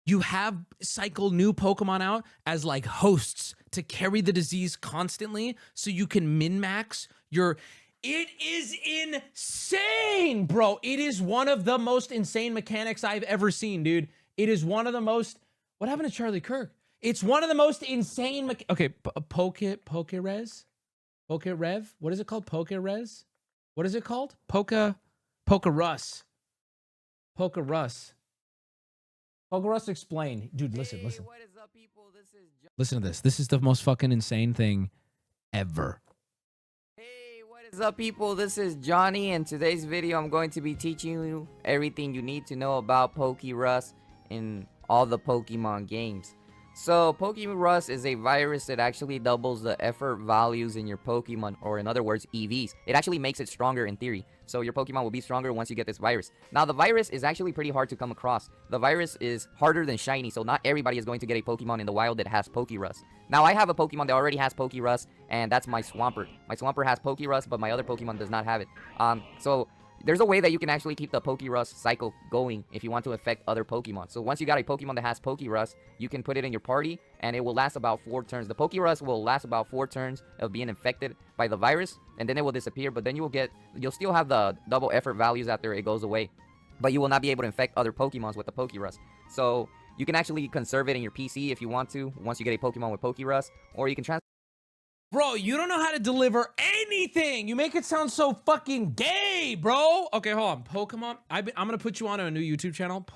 you have cycle new Pokemon out as like hosts to carry the disease constantly, so you can min-max your. It is insane, bro. It is one of the most insane mechanics I've ever seen, dude. It is one of the most... What happened to Charlie Kirk? It's one of the most insane. Okay, Pokerez? Pokerev? What is it called? Pokerez? What is it called? Pokerus. Pokerus. Pokerus, explain. Dude, listen. What is up, people? This is Listen to this. This is the most fucking insane thing ever. Hey, what is up, people? This is Johnny. In today's video, I'm going to be teaching you everything you need to know about Pokerus in all the Pokemon games. So, Pokerus is a virus that actually doubles the effort values in your Pokemon, or in other words, EVs. It actually makes it stronger in theory. So your Pokemon will be stronger once you get this virus. Now, the virus is actually pretty hard to come across. The virus is harder than shiny, so not everybody is going to get a Pokemon in the wild that has Pokerus. Now, I have a Pokemon that already has Pokerus, and that's my Swampert. My Swampert has Pokerus, but my other Pokemon does not have it. So there's a way that you can actually keep the Pokerus cycle going if you want to affect other Pokemon. So once you got a Pokemon that has Pokerus, you can put it in your party, and it will last about 4 turns. The Pokerus will last about 4 turns of being infected by the virus, and then it will disappear, but then you'll still have the double effort values after it goes away. But you will not be able to infect other Pokemons with the Pokerus. So you can actually conserve it in your PC if you want to, once you get a Pokemon with Pokerus, or you can transfer. Bro, you don't know how to deliver anything. You make it sound so fucking gay, bro. Okay, hold on. Pokemon. I'm gonna put you on a new YouTube channel.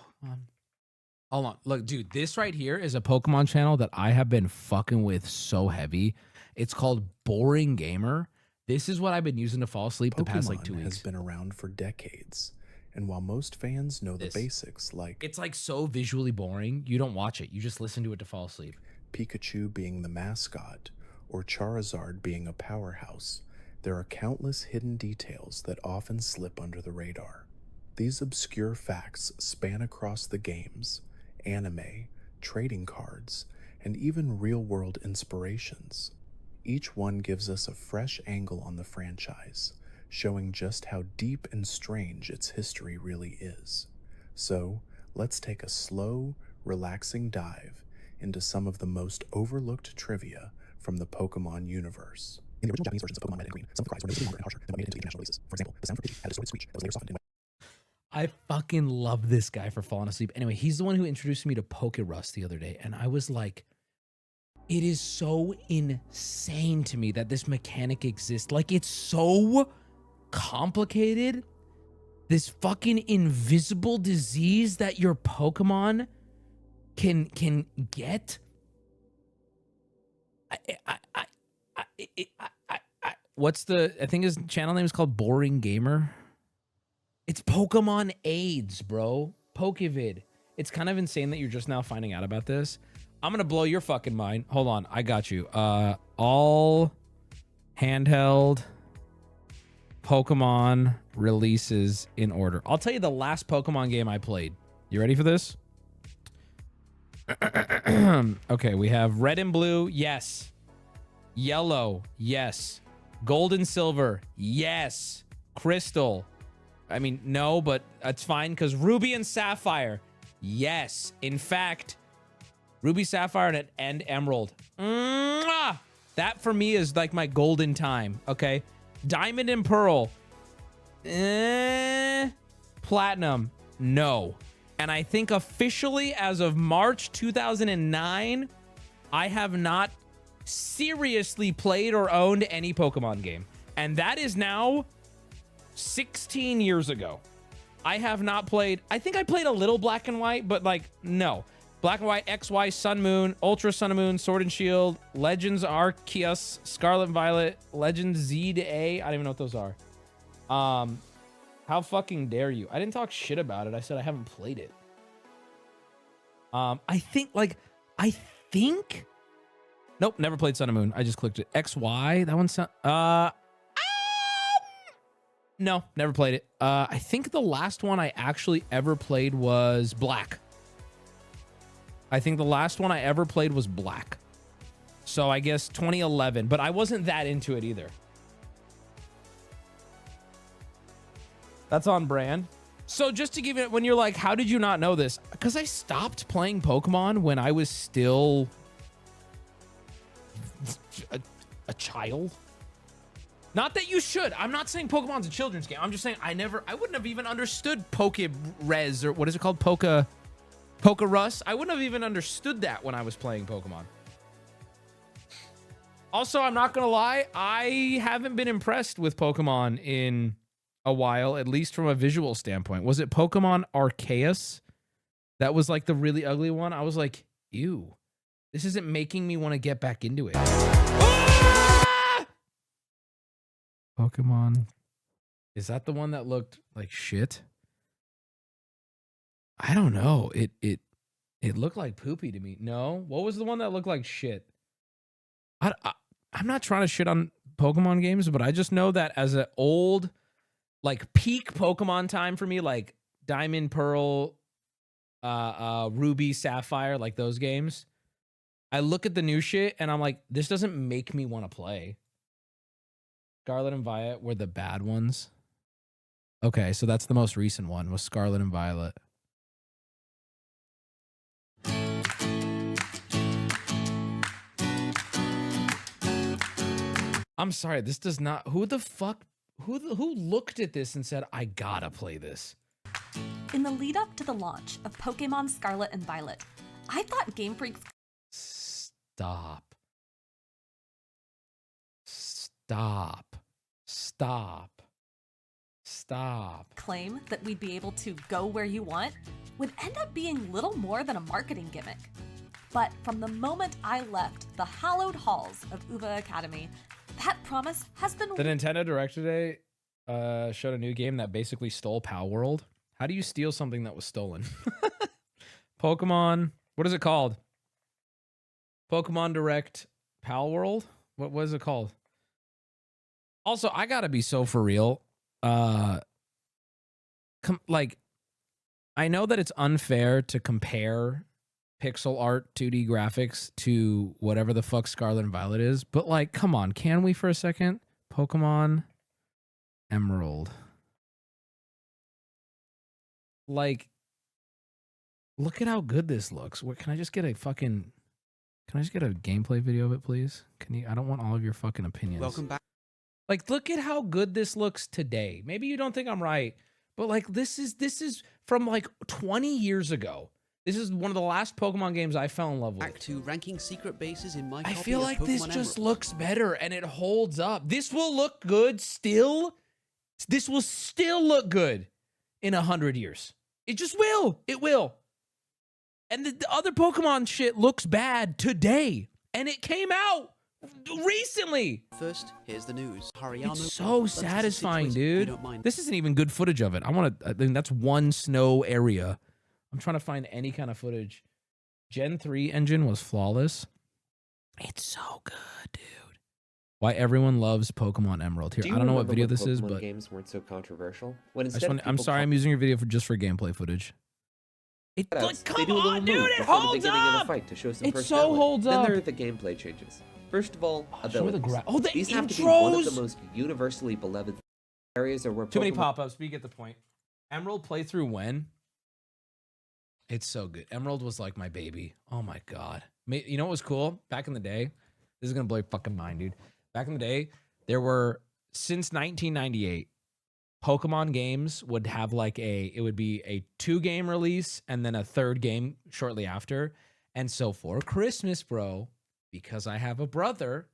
Hold on. Look, dude, this right here is a Pokemon channel that I have been fucking with so heavy. It's called Boring Gamer. This is what I've been using to fall asleep the past like 2 weeks. Has been around for decades, and while most fans know the basics, like it's like so visually boring, you don't watch it. You just listen to it to fall asleep. Pikachu being the mascot, or Charizard being a powerhouse, there are countless hidden details that often slip under the radar. These obscure facts span across the games, anime, trading cards, and even real-world inspirations. Each one gives us a fresh angle on the franchise, showing just how deep and strange its history really is. So, let's take a slow, relaxing dive into some of the most overlooked trivia from the Pokemon universe. In the original Japanese versions of Pokemon Red and Green, some of the cries were noticeably longer and harsher than when made into the international releases. For example, the sound for Pidgey had a distorted screech that was later softened in I fucking love this guy for falling asleep. Anyway, he's the one who introduced me to Pokerus the other day, and I was like, it is so insane to me that this mechanic exists. Like, it's so complicated. This fucking invisible disease that your Pokemon can get. What's the, I think his channel name is called Boring Gamer. It's Pokemon AIDS, bro. Pokevid. It's kind of insane that you're just now finding out about this. I'm gonna blow your fucking mind. Hold on, I got you. All handheld Pokemon releases in order. I'll tell you the last Pokemon game I played. You ready for this? Okay, we have Red and Blue, yes. Yellow, yes. Gold and Silver, yes. Crystal, I mean, no, but that's fine because Ruby and Sapphire, yes. In fact, Ruby, Sapphire, and Emerald. Mwah! That for me is like my golden time, okay? Diamond and Pearl. Platinum, no. And I think officially as of March 2009, I have not seriously played or owned any Pokemon game. And that is now 16 years ago. I have not played, I think I played a little Black and White, but like, no. Black and White, XY, Sun Moon, Ultra Sun and Moon, Sword and Shield, Legends Arceus, Scarlet and Violet, Legends Z to A. I don't even know what those are. How fucking dare you? I didn't talk shit about it. I said I haven't played it. I think. Nope, never played Sun and Moon. I just clicked it. XY, that one's no, never played it. I think the last one I actually ever played was Black. I think the last one I ever played was Black. So I guess 2011, but I wasn't that into it either. That's on brand. So just to give it, when you're like, how did you not know this? Because I stopped playing Pokemon when I was still a child. Not that you should. I'm not saying Pokemon's a children's game. I'm just saying I wouldn't have even understood Pokerez, or what is it called? Poker Russ. I wouldn't have even understood that when I was playing Pokemon. Also, I'm not going to lie. I haven't been impressed with Pokemon in a while, at least from a visual standpoint. Was it Pokemon Arceus? That was like the really ugly one. I was like, ew. This isn't making me want to get back into it. Ah! Pokemon. Is that the one that looked like shit? I don't know. It looked like poopy to me. No? What was the one that looked like shit? I'm not trying to shit on Pokemon games, but I just know that as an old, like peak Pokemon time for me, like Diamond, Pearl, Ruby, Sapphire, like those games, I look at the new shit and I'm like, this doesn't make me want to play. Scarlet and Violet were the bad ones. Okay, so that's the most recent one, was Scarlet and Violet. I'm sorry, this does not... Who the fuck... Who looked at this and said, I gotta play this? In the lead up to the launch of Pokemon Scarlet and Violet, I thought Game Freak's... Stop. Stop. Stop. Stop. claim that we'd be able to go where you want would end up being little more than a marketing gimmick. But from the moment I left the hallowed halls of Uva Academy, that promise has been... The Nintendo Direct today showed a new game that basically stole Pal World. How do you steal something that was stolen? Pokemon, what is it called? Pokemon Direct Pal World? What was it called? Also, I gotta be so for real. Like, I know that it's unfair to compare pixel art 2D graphics to whatever the fuck Scarlet and Violet is, but like, come on, can we for a second? Pokemon Emerald. Like, look at how good this looks. What, can I just get a fucking... Can I just get a gameplay video of it, please? Can you? I don't want all of your fucking opinions. Welcome back. Like, look at how good this looks today. Maybe you don't think I'm right, but like, this is from like 20 years ago. This is one of the last Pokemon games I fell in love with. Back to ranking secret bases in my I copy feel of like Pokemon this just Emerald. looks better and it holds up. This will look good still. This will still look good in 100 years. It just will. It will. And the other Pokemon shit looks bad today. And it came out recently. First, here's the news. Hariyama, It's so satisfying, dude. This isn't even good footage of it. I mean, that's one snow area. I'm trying to find any kind of footage. Gen 3 engine was flawless. It's so good, dude. Why everyone loves Pokemon Emerald. Here, I don't know what video this is, but games weren't so controversial. When I'm sorry, I'm using your video just for gameplay footage. It, like, come on, dude, it holds up. Fight to show some it so holds then up. Then there are the gameplay changes. First of all, show me the abilities. the These intros. have to be one of the most universally beloved areas are where Too many pop-ups, but you get the point. Emerald playthrough when? It's so good. Emerald was like my baby. Oh my God. You know what was cool? Back in the day, this is going to blow your fucking mind, dude. Back in the day, there were, since 1998, Pokemon games would have like it would be a 2-game release and then a 3rd game shortly after. And so for Christmas, bro, because I have a brother,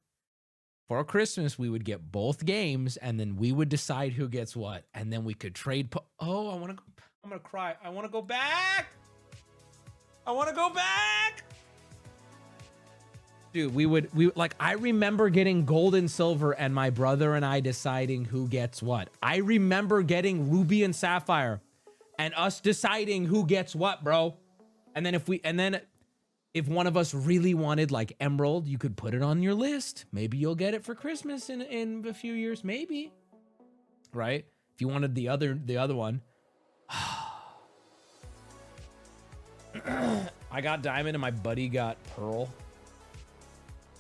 for Christmas, we would get both games and then we would decide who gets what. And then we could trade. Oh, I'm going to cry. I want to go back. I want to go back. Dude, we like, I remember getting gold and silver and my brother and I deciding who gets what. I remember getting Ruby and Sapphire and us deciding who gets what, bro. And then if one of us really wanted like Emerald, you could put it on your list. Maybe you'll get it for Christmas in a few years, maybe. Right? If you wanted the other one. I got Diamond and my buddy got Pearl.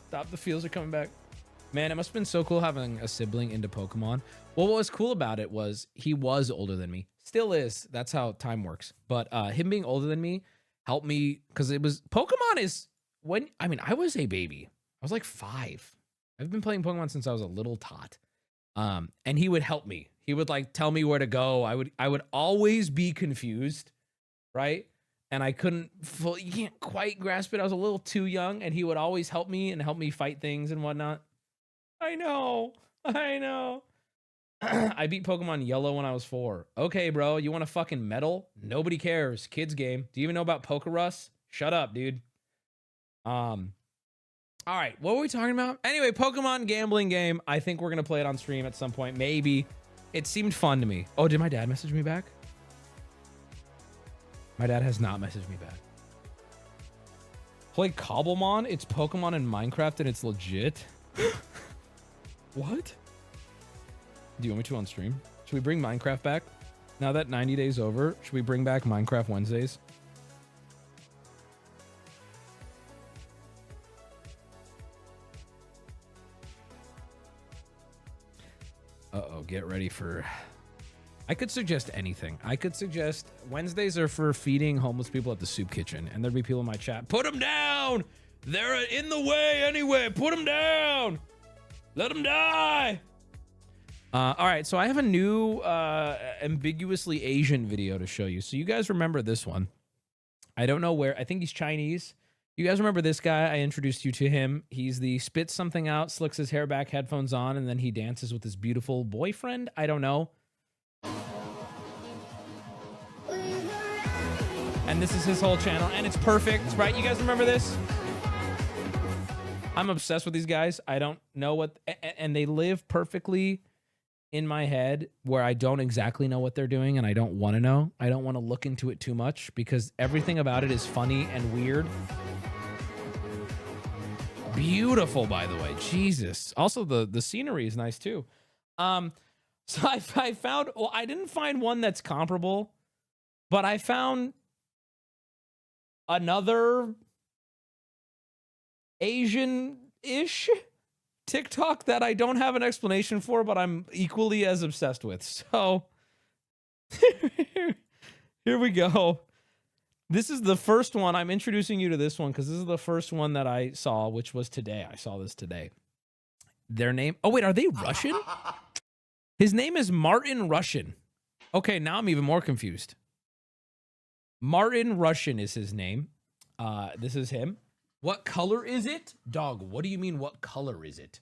Stop, the feels are coming back. Man, it must have been so cool having a sibling into Pokemon. Well, what was cool about it was he was older than me. Still is. That's how time works. But him being older than me helped me because it was... Pokemon is... I was a baby. I was like 5. I've been playing Pokemon since I was a little tot. And he would help me. He would like tell me where to go. I would always be confused, right? and I couldn't fully, you can't quite grasp it. I was a little too young, and he would always help me and help me fight things and whatnot. I know. I beat Pokemon Yellow when I was 4. Okay, bro, you want a fucking medal? Nobody cares. Kids game. Do you even know about Pokerus? Shut up, dude. All right, what were we talking about? Anyway, Pokemon gambling game. I think we're gonna play it on stream at some point. Maybe. It seemed fun to me. Oh, did my dad message me back? My dad has not messaged me back. Play Cobblemon? It's Pokemon in Minecraft and it's legit. What? Do you want me to on stream? Should we bring Minecraft back? Now that 90 days over, should we bring back Minecraft Wednesdays? Uh-oh, get ready for... I could suggest anything. I could suggest Wednesdays are for feeding homeless people at the soup kitchen, and there'd be people in my chat. Put them down! They're in the way anyway. Put them down! Let them die! All right, so I have a new ambiguously Asian video to show you. So you guys remember this one. I don't know where. I think he's Chinese. You guys remember this guy? I introduced you to him. He's the spits something out, slicks his hair back, headphones on, and then he dances with his beautiful boyfriend. I don't know. And this is his whole channel, and it's perfect, right? You guys remember this? I'm obsessed with these guys. I don't know what... And they live perfectly in my head where I don't exactly know what they're doing, and I don't want to know. I don't want to look into it too much because everything about it is funny and weird. Beautiful, by the way. Jesus. Also, the scenery is nice too. So I found, well, I didn't find one that's comparable, but I found another Asian-ish TikTok that I don't have an explanation for, but I'm equally as obsessed with. So here we go. This is the first one. I'm introducing you to this one because this is the first one that I saw, which was today. I saw this today. Their name. Oh, wait, are they Russian? His name is Martin Russian. Okay, now I'm even more confused. Martin Russian is his name. This is him. What color is it? Dog, what do you mean, what color is it?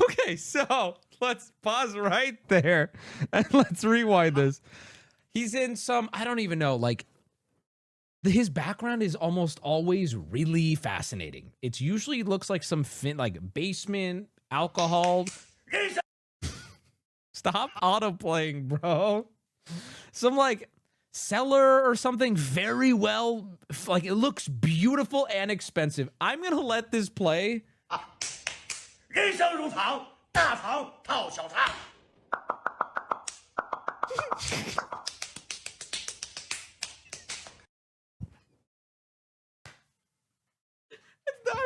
Okay, so let's pause right there and let's rewind this. He's in some, I don't even know, like, his background is almost always really fascinating. It's usually looks like some like basement, alcohol. Stop auto-playing, bro. Some like cellar or something very well, like it looks beautiful and expensive. I'm gonna let this play. I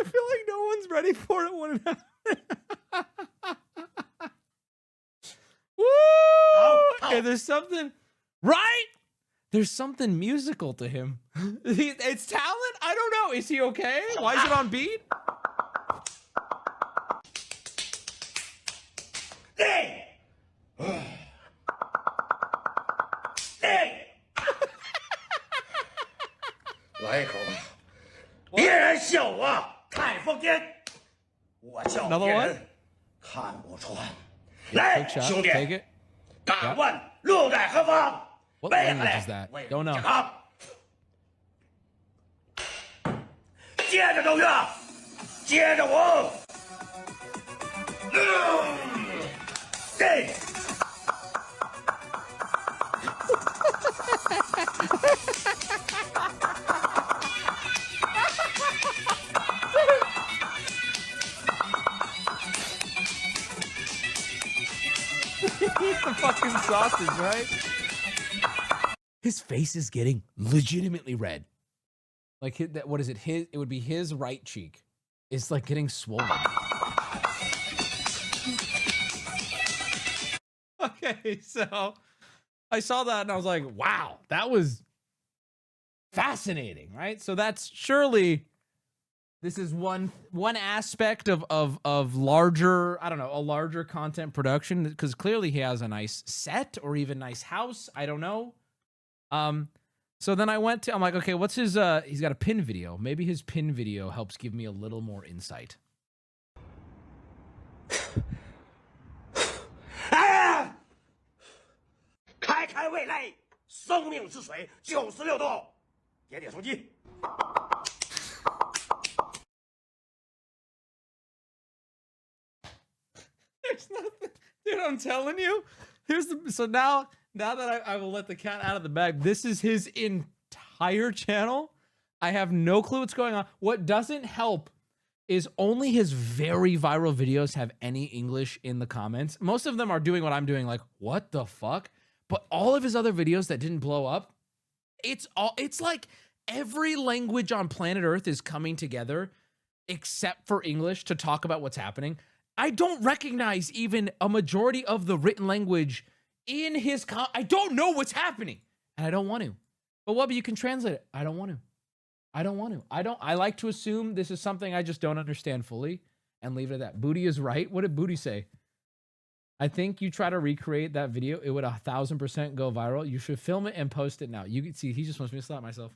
feel like no one's ready for it when it happens. Woo! Okay, there's something, right? There's something musical to him. It's talent? I don't know. Is he okay? Why is it on beat? Hey! Hey! 来一口吧，别人笑我太疯癫，我笑别人看不穿。来，兄弟，敢问路在何方？ What language is that? Don't know. 接着周月，接着我。对。Eat the fucking sausage, right? His face is getting legitimately red. Like, what is it? It would be his right cheek. It's like getting swollen. Okay, so I saw that and I was like, wow, that was fascinating, right? So that's surely, this is one aspect of larger, I don't know, a larger content production, because clearly he has a nice set or even nice house. I don't know. So then I'm like, okay, what's his he's got a pin video. Maybe his pin video helps give me a little more insight. 哎，开开胃内，生命之水96度，点点手机。There's nothing, dude. I'm telling you. So now that I will let the cat out of the bag. This is his entire channel. I have no clue what's going on. What doesn't help is only his very viral videos have any English in the comments. Most of them are doing what I'm doing, like, what the fuck? But all of his other videos that didn't blow up, it's like every language on planet Earth is coming together except for English to talk about what's happening. I don't recognize even a majority of the written language in his I don't know what's happening, and I don't want to. But Wubby, you can translate it. I don't want to. I like to assume this is something I just don't understand fully and leave it at that. Booty is right. What did Booty say? I think you try to recreate that video, it would 1000% go viral. You should film it and post it now. You can see he just wants me to slap myself.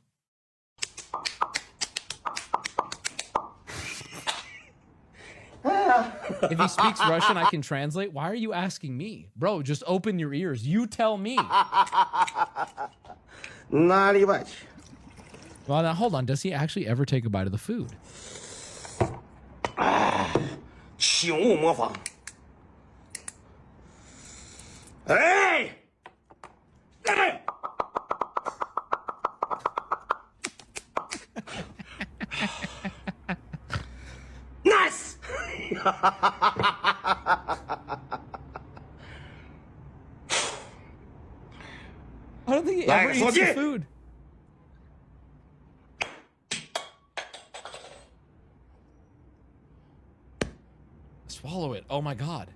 If he speaks Russian, I can translate. Why are you asking me? Bro, just open your ears. You tell me. Well, now hold on. Does he actually ever take a bite of the food? 请勿模仿。哎，哎。Nice. I don't think he ever eats the food. Swallow it. Oh my God.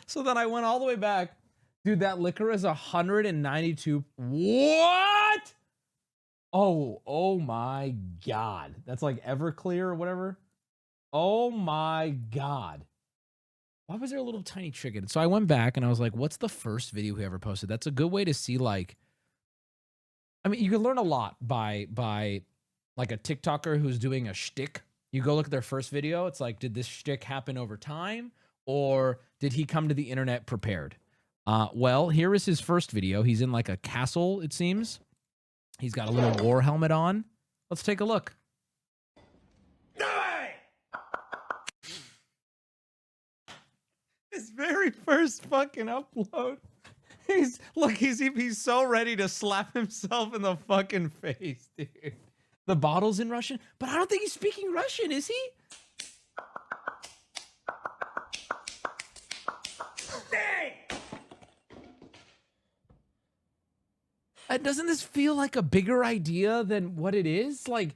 So then I went all the way back. Dude, that liquor is 192. What? Oh my God. That's like Everclear or whatever. Oh my God. Why was there a little tiny chicken? So I went back and I was like, what's the first video he ever posted? That's a good way to see, like, I mean, you can learn a lot by like a TikToker who's doing a shtick. You go look at their first video. It's like, did this shtick happen over time? Or did he come to the internet prepared? Well, here is his first video. He's in like a castle, it seems. He's got a little war helmet on. Let's take a look. His very first fucking upload. He's so ready to slap himself in the fucking face, dude. The bottle's in Russian, but I don't think he's speaking Russian, is he? Doesn't this feel like a bigger idea than what it is? Like,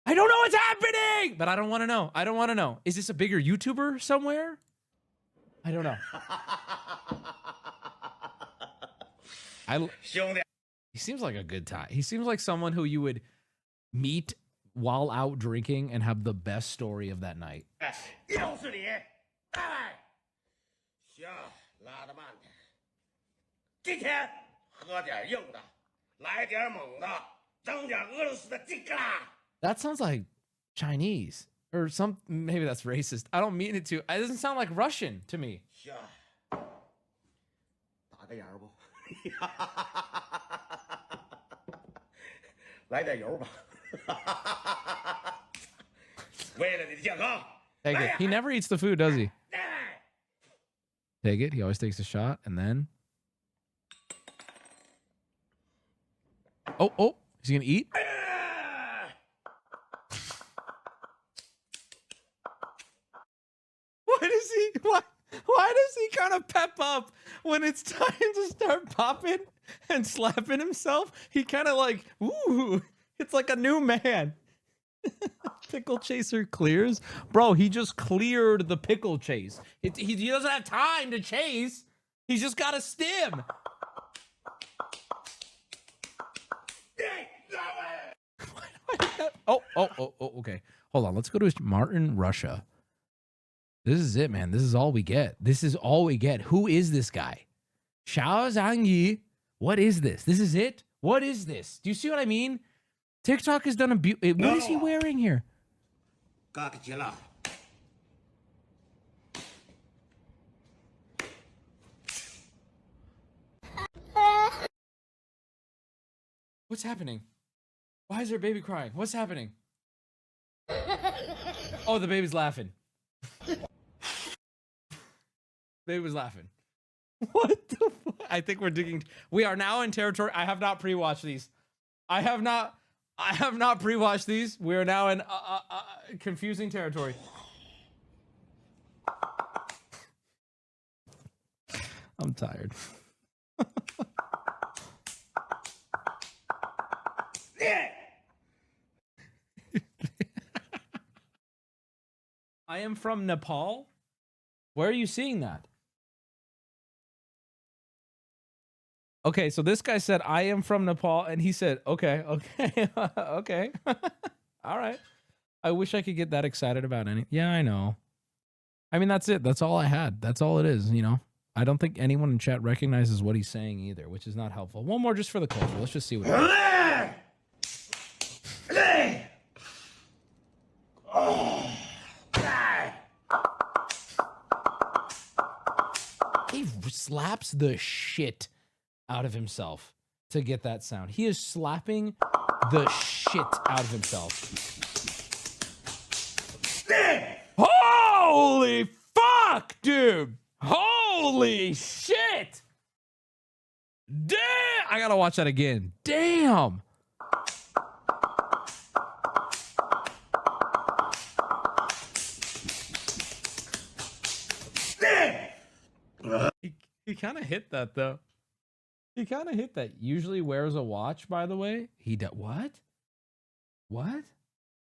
I don't know what's happening, but I don't want to know. I don't want to know. Is this a bigger YouTuber somewhere? I don't know. He seems like a good time. He seems like someone who you would meet while out drinking and have the best story of that night. That sounds like Chinese or some. Maybe that's racist. I don't mean it to. It doesn't sound like Russian to me. Take it. He never eats the food, does he? Take it. He always takes a shot and then. Oh, is he gonna eat? Why does he kind of pep up when it's time to start popping and slapping himself? He kind of like, ooh, it's like a new man. Pickle chaser clears. Bro, he just cleared the pickle chase. He doesn't have time to chase. He's just got a stim. Oh, okay. Hold on. Let's go to Martin, Russia. This is it, man. This is all we get. This is all we get. Who is this guy? Xiao Zhangyi. What is this? This is it? What is this? Do you see what I mean? TikTok has done a what is he wearing here? What's happening? Why is there a baby crying? What's happening? Oh, the baby's laughing. Baby was laughing. What the fuck? I think we're digging. We are now in territory. I have not pre-watched these. I have not pre-watched these. We are now in confusing territory. I'm tired. I am from Nepal. Where are you seeing that? Okay, so this guy said, I am from Nepal, and he said, okay, okay. All right. I wish I could get that excited about anything. Yeah, I know. I mean, that's it. That's all I had. That's all it is, you know? I don't think anyone in chat recognizes what he's saying either, which is not helpful. One more just for the culture. Let's just see what he slaps the shit out of himself to get that sound. He is slapping the shit out of himself. Holy fuck, dude! Holy shit! Damn! I gotta watch that again. Damn! He kind of hit that though. He kind of hit that. Usually wears a watch, by the way. He does. What? What?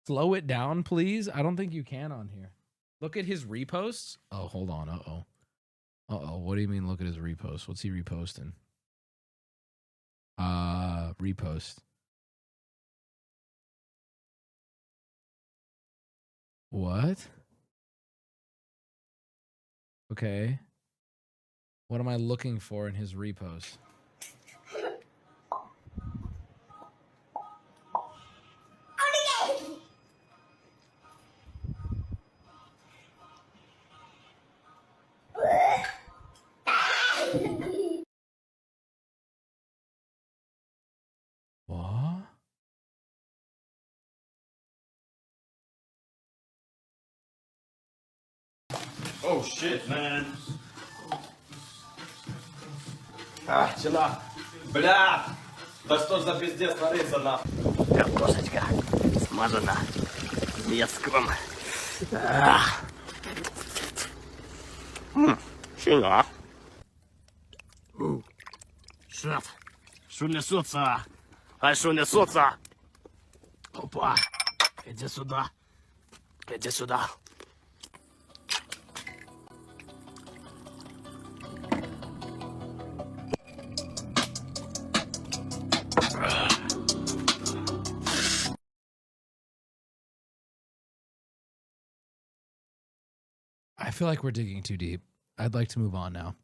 Slow it down, please. I don't think you can on here. Look at his reposts. Oh, hold on. Uh-oh. Uh-oh. What do you mean look at his reposts? What's he reposting? Repost. What? Okay. What am I looking for in his repost? What? Oh shit, man. А, чела. Бля! Да что ж за пиздец творится, нахуй? Картошечка смазана местом. Сильно. Шеф, что несутся? А что несутся? Опа, иди сюда. Иди сюда. I feel like we're digging too deep. I'd like to move on now.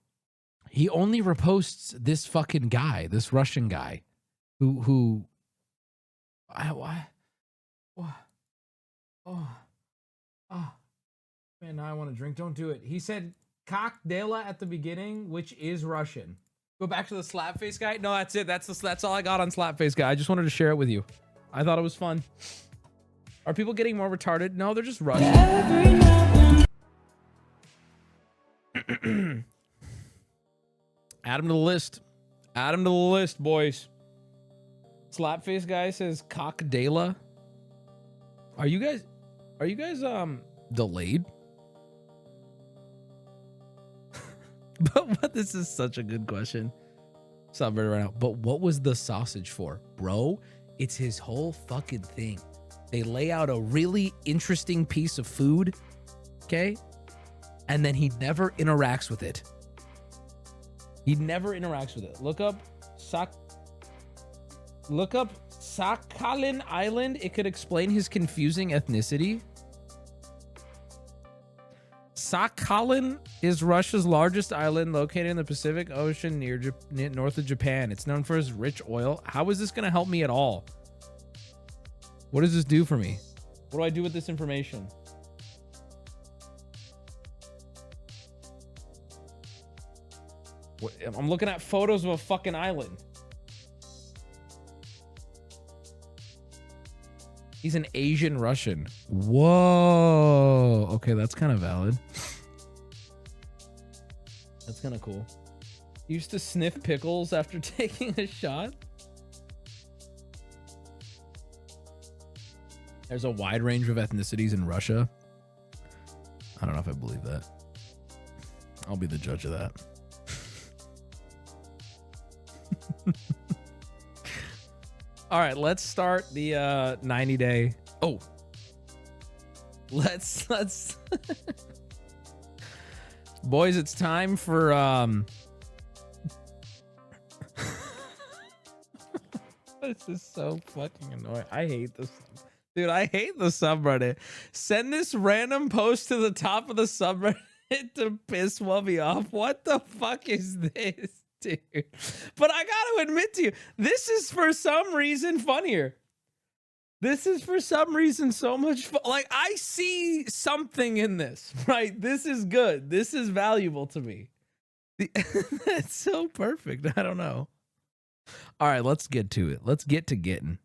He only reposts this fucking guy, this Russian guy, who. Why? Oh, man, now I want to drink. Don't do it. He said "kakdela" at the beginning, which is Russian. Go back to the slapface guy. No, that's it. That's all I got on slapface guy. I just wanted to share it with you. I thought it was fun. Are people getting more retarded? No, they're just Russian. Add him to the list. Add him to the list, boys. Slapface guy says "kakdela." Are you guys delayed? But this is such a good question. Stop it right now. But what was the sausage for? Bro, it's his whole fucking thing. They lay out a really interesting piece of food, okay? And then he never interacts with it. He never interacts with it. Look up Sakhalin Island. It could explain his confusing ethnicity. Sakhalin is Russia's largest island located in the Pacific Ocean near north of Japan. It's known for its rich oil. How is this going to help me at all? What does this do for me? What do I do with this information? I'm looking at photos of a fucking island. He's an Asian Russian. Whoa. Okay, that's kind of valid. That's kind of cool. Used to sniff pickles after taking a shot. There's a wide range of ethnicities in Russia. I don't know if I believe that. I'll be the judge of that. All right, let's start the 90-day. Oh, let's boys, it's time for this is so fucking annoying. I hate this. Dude, I hate the subreddit. Send this random post to the top of the subreddit to piss Wubby off. What the fuck is this? Dude. But I gotta admit to you, this is for some reason funnier. This is for some reason so much fun. Like, I see something in this, right? This is good. This is valuable to me. That's so perfect. I don't know. All right, let's get to it. Let's get to getting.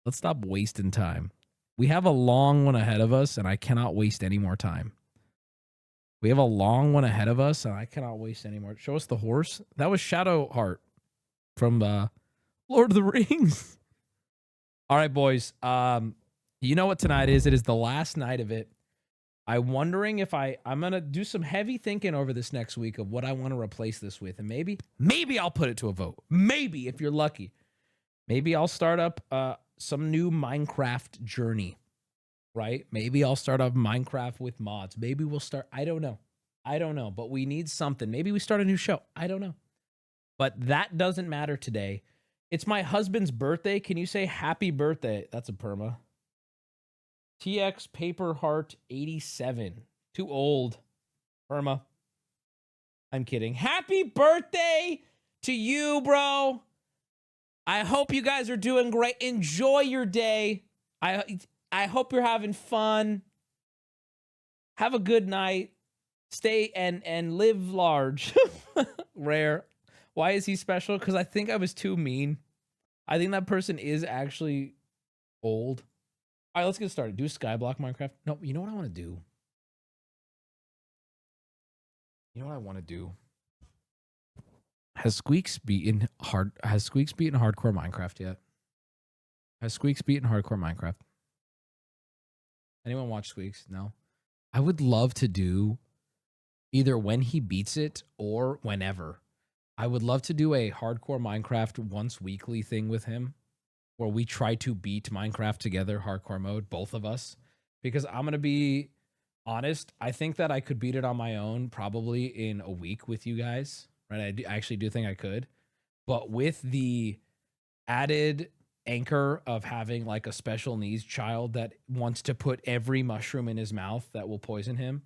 Let's stop wasting time. We have a long one ahead of us, and I cannot waste any more time. We have a long one ahead of us, and I cannot waste any more. Show us the horse. That was Shadowheart from Lord of the Rings. All right, boys. You know what tonight is. It is the last night of it. I'm wondering if I'm going to do some heavy thinking over this next week of what I want to replace this with. And maybe I'll put it to a vote. Maybe, if you're lucky. Maybe I'll start up some new Minecraft journey. Right? Maybe I'll start off Minecraft with mods. Maybe we'll start. I don't know. But we need something. Maybe we start a new show. I don't know. But that doesn't matter today. It's my husband's birthday. Can you say happy birthday? That's a perma. TX Paper Heart 87. Too old. Perma. I'm kidding. Happy birthday to you, bro. I hope you guys are doing great. Enjoy your day. I hope you're having fun. Have a good night. Stay and live large. Rare. Why is he special? Because I think I was too mean. I think that person is actually old. All right, let's get started. Do Skyblock Minecraft. No, you know what I want to do? You know what I want to do? Has Squeaks beaten hardcore Minecraft yet? Has Squeaks beaten hardcore Minecraft? Anyone watch Squeaks? No? I would love to do either when he beats it or whenever. I would love to do a hardcore Minecraft once weekly thing with him where we try to beat Minecraft together, hardcore mode, both of us. Because I'm going to be honest, I think that I could beat it on my own probably in a week with you guys. Right? I actually do think I could. But with the added anchor of having like a special needs child that wants to put every mushroom in his mouth that will poison him,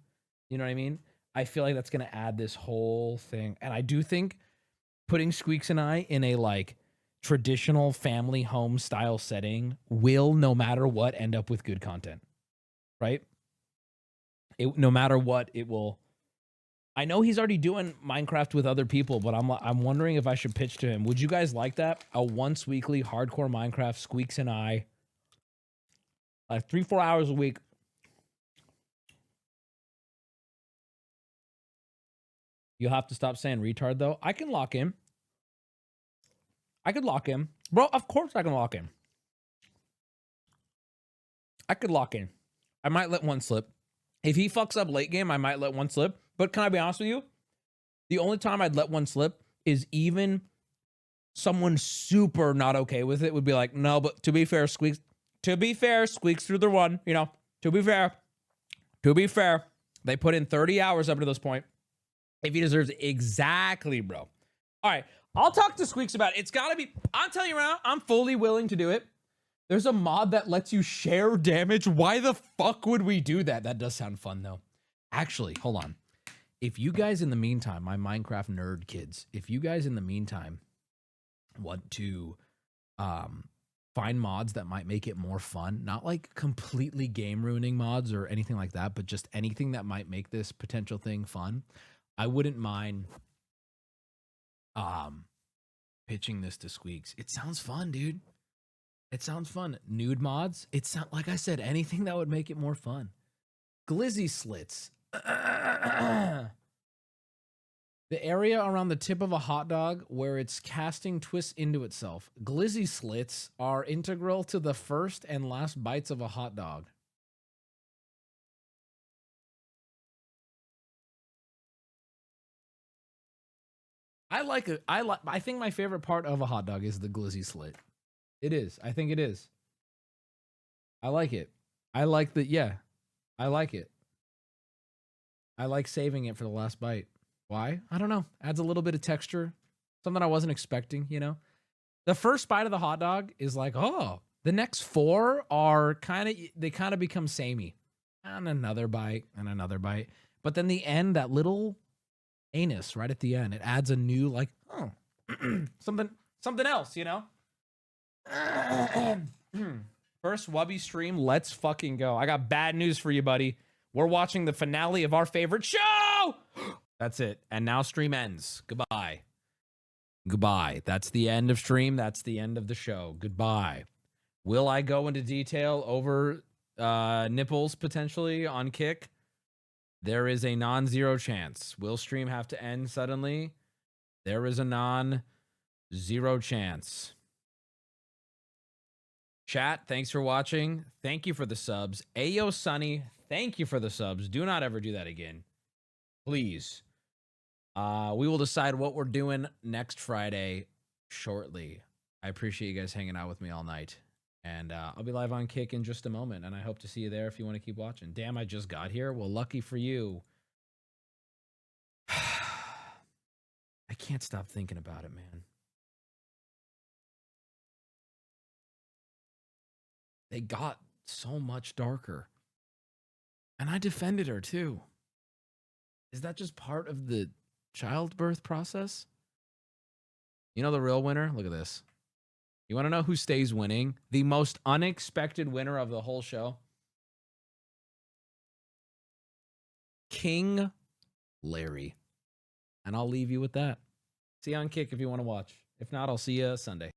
you know what I mean? I feel like that's going to add this whole thing. And I do think putting Squeaks and I in a like traditional family home style setting will, no matter what, end up with good content, right? No matter what, it will. I know he's already doing Minecraft with other people, but I'm wondering if I should pitch to him. Would you guys like that? A once weekly hardcore Minecraft, Squeaks and I, like 3-4 hours a week. You'll have to stop saying retard though. I can lock in. I could lock in. Bro, of course I can lock in. I could lock in. I might let one slip. If he fucks up late game, I might let one slip. But can I be honest with you? The only time I'd let one slip is even someone super not okay with it would be like, no, but to be fair, Squeaks through the run, you know, to be fair, they put in 30 hours up to this point. If he deserves it. Exactly, bro. All right, I'll talk to Squeaks about it. It's got to be, I'm telling you right now, I'm fully willing to do it. There's a mod that lets you share damage. Why the fuck would we do that? That does sound fun, though. Actually, hold on. If you guys in the meantime, my Minecraft nerd kids, if you guys in the meantime want to find mods that might make it more fun, not like completely game ruining mods or anything like that, but just anything that might make this potential thing fun, I wouldn't mind pitching this to Squeaks. It sounds fun, dude. It sounds fun. Nude mods. It's not, like I said, anything that would make it more fun. Glizzy slits. The area around the tip of a hot dog where its casting twists into itself. Glizzy slits are integral to the first and last bites of a hot dog. I think my favorite part of a hot dog is the glizzy slit. It is. I think it is. I like it. I like the, yeah. I like it. I like saving it for the last bite. Why? I don't know. Adds a little bit of texture. Something I wasn't expecting, you know? The first bite of the hot dog is like, oh, the next four are they kind of become samey. And another bite and another bite. But then the end, that little anus right at the end, it adds a new, like, oh, something else, you know? First Wubby stream, let's fucking go. I got bad news for you, buddy. We're watching the finale of our favorite show! That's it. And now stream ends. Goodbye. Goodbye. That's the end of stream. That's the end of the show. Goodbye. Will I go into detail over nipples potentially on Kick? There is a non-zero chance. Will stream have to end suddenly? There is a non-zero chance. Chat, thanks for watching. Thank you for the subs. Ayo Sunny, thank you for the subs. Do not ever do that again. Please. We will decide what we're doing next Friday shortly. I appreciate you guys hanging out with me all night. And I'll be live on Kick in just a moment. And I hope to see you there if you want to keep watching. Damn, I just got here. Well, lucky for you. I can't stop thinking about it, man. They got so much darker. And I defended her too. Is that just part of the childbirth process? You know the real winner? Look at this. You want to know who stays winning? The most unexpected winner of the whole show? King Larry. And I'll leave you with that. See you on Kick if you want to watch. If not, I'll see you Sunday.